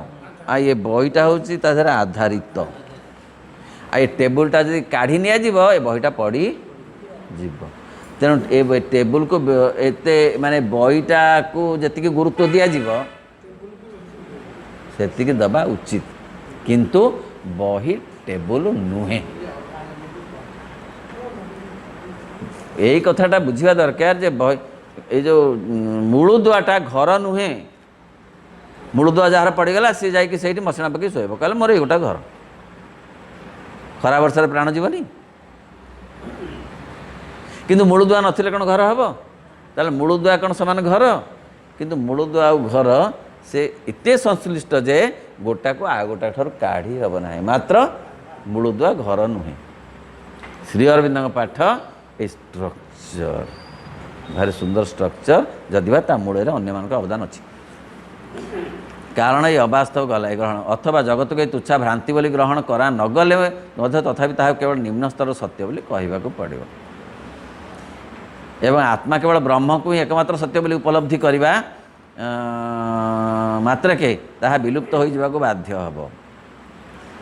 ଆଉ ଏ ବହିଟା ହେଉଛି ତା ଦେହରେ ଆଧାରିତ। ଆଉ ଏ ଟେବୁଲଟା ଯଦି କାଢ଼ି ନିଆଯିବ ଏ ବହିଟା ପଡ଼ିଯିବ। ତେଣୁ ଏ ଟେବୁଲକୁ ଏତେ ମାନେ ବହିଟାକୁ ଯେତିକି ଗୁରୁତ୍ୱ ଦିଆଯିବ ସେତିକି ଦେବା ଉଚିତ, କିନ୍ତୁ ବହି ଟେବୁଲ ନୁହେଁ। ଏଇ କଥାଟା ବୁଝିବା ଦରକାର ଯେ ବହି ଏଇ ଯେଉଁ ମୂଳଦୁଆଟା ଘର ନୁହେଁ। ମୂଳଦୁଆ ଯାହାର ପଡ଼ିଗଲା ସିଏ ଯାଇକି ସେଇଠି ମସିଣା ପକାଇ ଶୋଇବ, କହିଲେ ମୋର ଏଇ ଗୋଟା ଘର। ଖରା ବର୍ଷାରେ ପ୍ରାଣ ଯିବନି। କିନ୍ତୁ ମୂଳଦୁଆ ନଥିଲେ କ'ଣ ଘର ହେବ? ତାହେଲେ ମୂଳଦୁଆ କ'ଣ ସମାନ ଘର? କିନ୍ତୁ ମୂଳଦୁଆ ଆଉ ଘର ସେ ଏତେ ସଂଶ୍ଳିଷ୍ଟ ଯେ ଗୋଟାକୁ ଆଉ ଗୋଟା ଠାରୁ କାଢ଼ି ହେବ ନାହିଁ। ମାତ୍ର ମୂଳଦୁଆ ଘର ନୁହେଁ। ଶ୍ରୀ ଅରବିନ୍ଦଙ୍କ ପାଠ ଏ ଷ୍ଟ୍ରକ୍ଚର, ଭାରି ସୁନ୍ଦର ଷ୍ଟ୍ରକ୍ଚର, ଯଦିବା ତା ମୂଳରେ ଅନ୍ୟମାନଙ୍କ ଅବଦାନ ଅଛି। କାରଣ ଏଇ ଅବାସ୍ତବ ଗଲା ଗ୍ରହଣ ଅଥବା ଜଗତକୁ ଏଇ ତୁଚ୍ଛା ଭ୍ରାନ୍ତି ବୋଲି ଗ୍ରହଣ କରା ନଗଲେ ମଧ୍ୟ ତଥାପି ତାହାକୁ କେବଳ ନିମ୍ନ ସ୍ତରର ସତ୍ୟ ବୋଲି କହିବାକୁ ପଡ଼ିବ। ଏବଂ ଆତ୍ମା କେବଳ ବ୍ରହ୍ମକୁ ହିଁ ଏକମାତ୍ର ସତ୍ୟ ବୋଲି ଉପଲବ୍ଧି କରିବା ମାତ୍ରକେ ତାହା ବିଲୁପ୍ତ ହୋଇଯିବାକୁ ବାଧ୍ୟ ହେବ।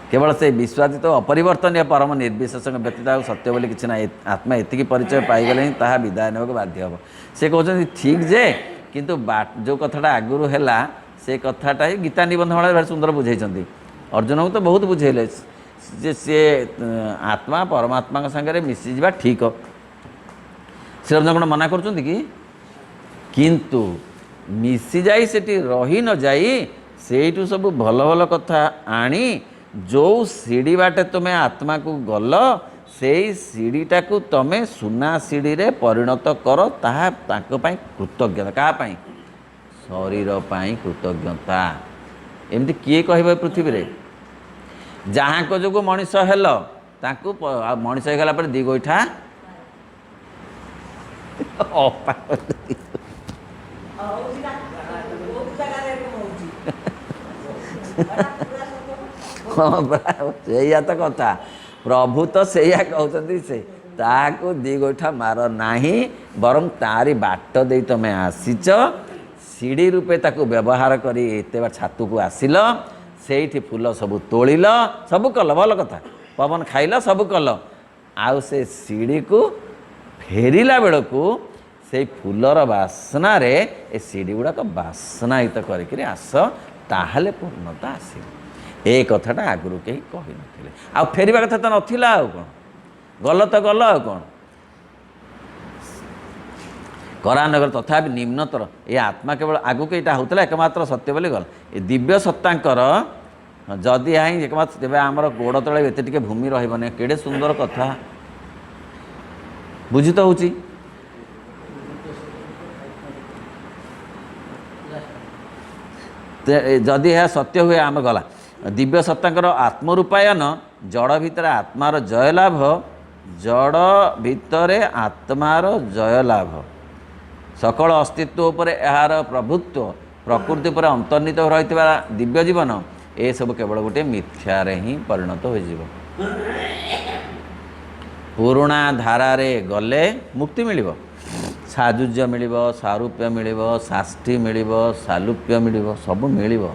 କେବଳ ସେ ବିଶ୍ୱାସିତ ଅପରିବର୍ତ୍ତନୀୟ ପରମ ନିର୍ବିଶେଷଙ୍କ ବ୍ୟତୀତ ଆଉ ସତ୍ୟ ବୋଲି କିଛି ନାହିଁ। ଆତ୍ମା ଏତିକି ପରିଚୟ ପାଇଗଲେ ହିଁ ତାହା ବିଦାୟ ନେବାକୁ ବାଧ୍ୟ ହେବ। ସେ କହୁଛନ୍ତି ଠିକ୍ ଯେ, କିନ୍ତୁ ଯେଉଁ କଥାଟା ଆଗରୁ ହେଲା ସେ କଥାଟା ହିଁ ଗୀତା ନିବନ୍ଧ ମାଳାରେ ଭାରି ସୁନ୍ଦର ବୁଝେଇଛନ୍ତି। ଅର୍ଜୁନକୁ ତ ବହୁତ ବୁଝେଇଲେ ଯେ ସିଏ ଆତ୍ମା ପରମାତ୍ମାଙ୍କ ସାଙ୍ଗରେ ମିଶିଯିବା ଠିକ୍। ଶ୍ରୀରାମ କ'ଣ ମନା କରୁଛନ୍ତି କି? କିନ୍ତୁ ମିଶିଯାଇ ସେଠି ରହି ନ ଯାଇ ସେଇଠୁ ସବୁ ଭଲ ଭଲ କଥା ଆଣି ଯେଉଁ ସିଡ଼ି ବାଟେ ତୁମେ ଆତ୍ମାକୁ ଗଲ ସେଇ ସିଡ଼ିଟାକୁ ତୁମେ ସୁନା ସିଡ଼ିରେ ପରିଣତ କର। ତାହା ତାଙ୍କ ପାଇଁ କୃତଜ୍ଞତା। କାହା ପାଇଁ? ଶରୀର ପାଇଁ କୃତଜ୍ଞତା। ଏମିତି କିଏ କହିବ ଏ ପୃଥିବୀରେ? ଯାହାଙ୍କ ଯୋଗୁଁ ମଣିଷ ହେଲ ତାଙ୍କୁ ମଣିଷ ହେଇଗଲା ପରେ ଦି ଗୋଇଠା ସେଇଆ ତ କଥା। ପ୍ରଭୁ ତ ସେଇଆ କହୁଛନ୍ତି, ସେ ତାହାକୁ ଦି ଗୋଇଠା ମାର ନାହିଁ, ବରଂ ତାରି ବାଟ ଦେଇ ତମେ ଆସିଛ, ସିଡ଼ି ରୂପେ ତାକୁ ବ୍ୟବହାର କରି ଏତେ ଛାତକୁ ଆସିଲ, ସେଇଠି ଫୁଲ ସବୁ ତୋଳିଲ, ସବୁ କଲ, ଭଲ କଥା, ପବନ ଖାଇଲ, ସବୁ କଲ। ଆଉ ସେ ସିଡ଼ିକୁ ଫେରିଲା ବେଳକୁ ସେଇ ଫୁଲର ବାସ୍ନାରେ ଏ ସିଡ଼ି ଗୁଡ଼ାକ ବାସ୍ନାୟିତ କରିକିରି ଆସ, ତାହେଲେ ପୂର୍ଣ୍ଣତା ଆସିବ। ଏ କଥାଟା ଆଗରୁ କେହି କହିନଥିଲେ। ଆଉ ଫେରିବା କଥା ତ ନଥିଲା। ଆଉ କ'ଣ? ଗଲ ତ ଗଲ, ଆଉ କ'ଣ କରାନଗର। ତଥାପି ନିମ୍ନତର ଏ ଆତ୍ମା କେବଳ ଆଗକୁ ଏଇଟା ହେଉଥିଲା ଏକମାତ୍ର ସତ୍ୟ ବୋଲି ଗଲା। ଏ ଦିବ୍ୟ ସତ୍ତାଙ୍କର ଯଦି ଏହା ହିଁ ଏକମାତ୍ର, ତେବେ ଆମର ଗୋଡ଼ ତଳେ ଏତେ ଟିକେ ଭୂମି ରହିବନି। କେଡ଼େ ସୁନ୍ଦର କଥା, ବୁଝି ତ ହେଉଛି? ଯଦି ଏହା ସତ୍ୟ ହୁଏ ଆମେ ଗଲା। ଦିବ୍ୟ ସତ୍ତାଙ୍କର ଆତ୍ମରୂପାୟନ, ଜଡ଼ ଭିତରେ ଆତ୍ମାର ଜୟଲାଭ, ଜଡ଼ ଭିତରେ ଆତ୍ମାର ଜୟଲାଭ, ସକଳ ଅସ୍ତିତ୍ୱ ଉପରେ ଏହାର ପ୍ରଭୁତ୍ୱ, ପ୍ରକୃତି ଉପରେ ଅନ୍ତର୍ନିହିତ ରହିଥିବା ଦିବ୍ୟ ଜୀବନ, ए सब केवल गोटे मिथ्यारे ही परिणत हो जीव। पुराणा धारारे गले मुक्ति मिलिबो, साजुज्य मिलिबो, सारूप्य मिलिबो, साष्ठी मिलिबो, सालुप्य मिलिबो, सब मिलिबो,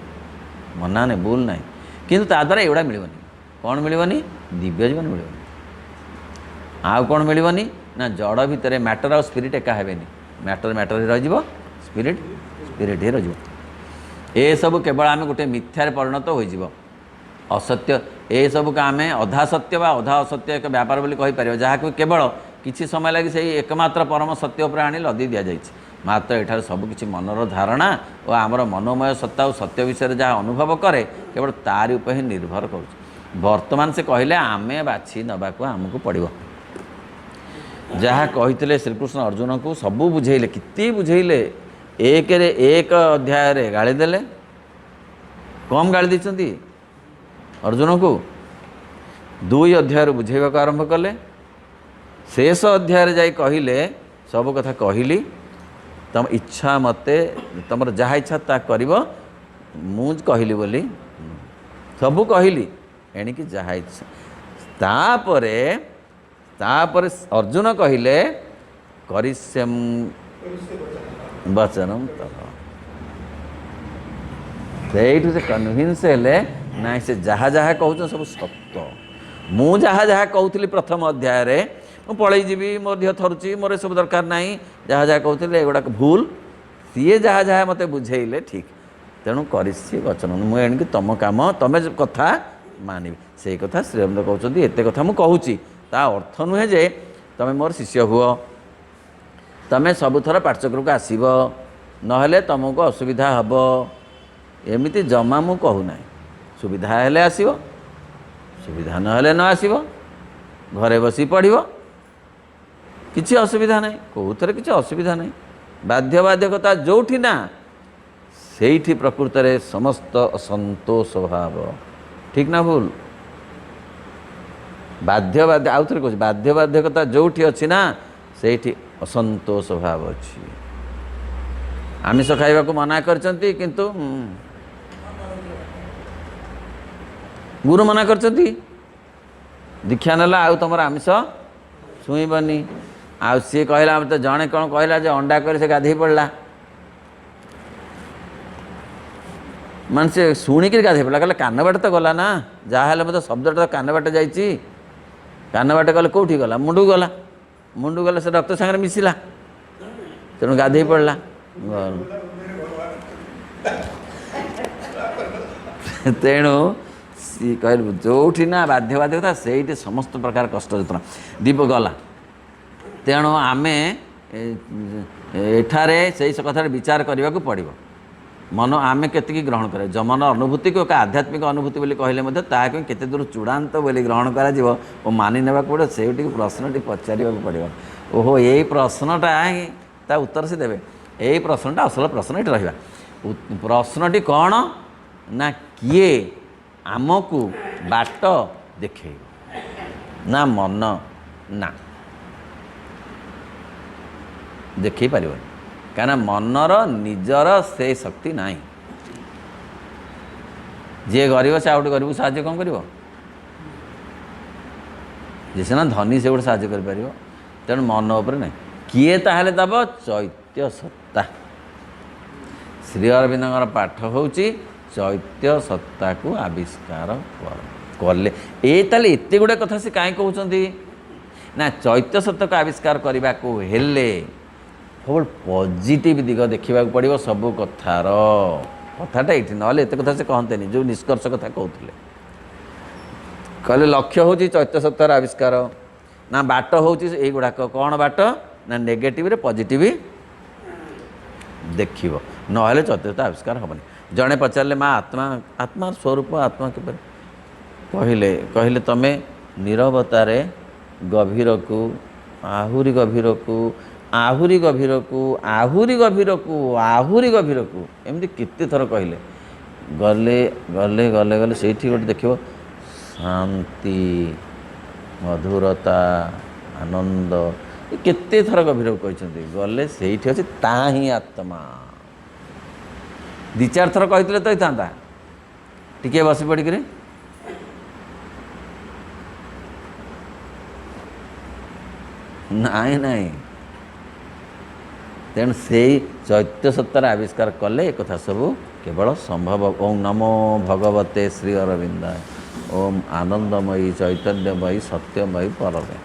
मना नहीं भूल नहीं, किंतु ता द्वारा एगुड़ा मिलबनी। कौन मिलबनी? दिव्य जीवन मिलबनी। आउ कौन मिलबनी ना जड़ भितर मैटर और स्पिरिट एका हेबेनी। मैटर मैटर ही रहिबो, स्पिरिट स्पिरिट ही रहिबो। ए सब केवल आम गोटे मिथ्यार परिणत हो जीव। असत्य ए सब का आम अधा सत्य बा अधा असत्य एक व्यापार बोली कहि परिबो, जहा को केवल किछि समय लगी से एकमात्र परम सत्य उपर आनी लदी दिया जाइछि। मात्र एठार सब किछि मनर धारणा और आमर मनोमय सत्ता और सत्य विषय जहाँ अनुभव करे केवल तारि उपर ही निर्भर करुछि। वर्तमान से कहले आमे बाछि नबाको आमको पड़िबो। जहाँ कही श्रीकृष्ण अर्जुन को सबू बुझेले, कितनी बुझेले, एक अध्याय गाड़ी देले, कम गाड़ी देछंती अर्जुन को। 2 अध्याय बुझेबा को आरंभ कले, शेष अध्याय जाई कहिले सब कथा कहली, तुम इच्छा मते तुम जहाँ इच्छा ता करिवो, मुझ कहली बोली सबू कहली एणिकी जहाँ इच्छा। तापरे अर्जुन कहिले करिष्यम वचनम तव। सेठू से कन्विन्स हेले ना से जहाँ जहाँ कहूँ सब सत्य। मु जहाँ जहाँ कहूली प्रथम अध्याय रे मु पलि जीवी, मोर देह थरुची, मोर सब दरकार नहीं, जहाँ जहाँ कहूली एगुड़ाक भूल, सी जहाँ जहाँ मते बुझेइले ठीक। तेणु करिष्ये वचन, मुझे तुम काम तुम कथा मानिबी। से कथा श्रीअरविंद कहते एत कथा मु कहूची, ता अर्थ नुहे जे तुम मोर शिष्य हुओ, तुम सबुथर पाठचक्र को आसब, नहेले तुमको असुविधा हम, एमती जमा मु कहूना। सुविधा हेले आसब, सुविधा नहेले न आसब, घरे बसी पढ़िब, किसी असुविधा नहीं, कौथरे किसी असुविधा नहीं। बाध्य बाध्यकता जोठी ना सेठी प्रकृत रे समस्त असंतोष भाव, ठीक ना भूल? बाध्य बाध्य आउ थे कह बाध्य बाध्यकता जोठी अच्छी ना सेठी असंतोष भाव अच्छी। आमिष खाइबा को मना करचंती, किंतु गुरु मना करचंती, दीक्षा नेला आउ तुम आमिष छुईबनी। आउ सी कहला तो जड़े कौन कहला जे अंडा कर से गाधे पड़ा, मान से शुणिक गाधे पड़ा, कहले कान बाट तो गला ना, जहाँ मतलब शब्दटा तो कान बाट जाइए, कान बाट गले कौटी गला, मुंडू गला, मुंडू गला से रक्त सागर मिसिला, तेणु गाधे पड़ा। तेणु सी कह जोठी ना बाध्य बाध्यकता से समस्त प्रकार कष्ट जतना दीप गला। तेणु आम एठारे से कथा विचार करने को पड़ो। मन आम केतिकी ग्रहण करें, मन अनुभूति को एक आध्यात्मिक अनुभूति बोली कहले ताकि केते दूर चूड़ांत बोली ग्रहण कर मानि नेबा पड़ो। से प्रश्नटी पचार पड़ो, ओहो यही प्रश्नटा ता उत्तर से देवे, यही प्रश्नटा असल प्रश्न ये रहा। प्रश्नटी कौन ना किए आमको बाट देखे ना मन ना देखी पार, कहीं मनर निजर से शक्ति नहीं। जी गरीब से आउट गरीब साहाଯ୍य कौन कर, जी सीना धनी से गोटे साहाଯ୍य कर। तेणु मन उपर नहीं किए ताहले दब चैत्य सत्ता। श्री अरविंद पाठ हूँ चैत्य सत्ता को आविष्कार कले। ताले एत गुड़े कथा से कहीं कहते ना चैत्य सत्ता को आविष्कार करने को हेले केवल पॉजिटिव दिग देखा पड़ो। सब कथार कथाटा ये ना एत कथा से कहते जो निष्कर्ष कथा कहते कहले लक्ष्य हूँ चैत्य सत्तार आविष्कार ना बाट हूँ ये गुड़ाक कौन बाट ना नेगेटिव रे पॉजिटिव देखिब, नहले चैत्य सत्ता आविष्कार हेनी। जड़े पचारे माँ आत्मा आत्मा स्वरूप आत्मा के कहले कहले तमें नीरवतारे गभीर को आहुरी गभीर को आहुरी गभीर को आहुरी गभीर को आहुरी गभीर को एमती केते थर कहले गले गले गले गले से गोटे देख शांति मधुरता आनंद केते थर गभीर कहते गले से अच्छे ता ही आत्मा। 2-4 थर कहते तो था टिके बसी पड़िकरी नाई नाई तेणु से चैत्य सत्तार आविष्कार कले एक कथा सब केवल संभव। ओम नमो भगवते श्री अरविंदाय। ओम आनंदमयी चैतन्यमयी सत्यमयी परमे।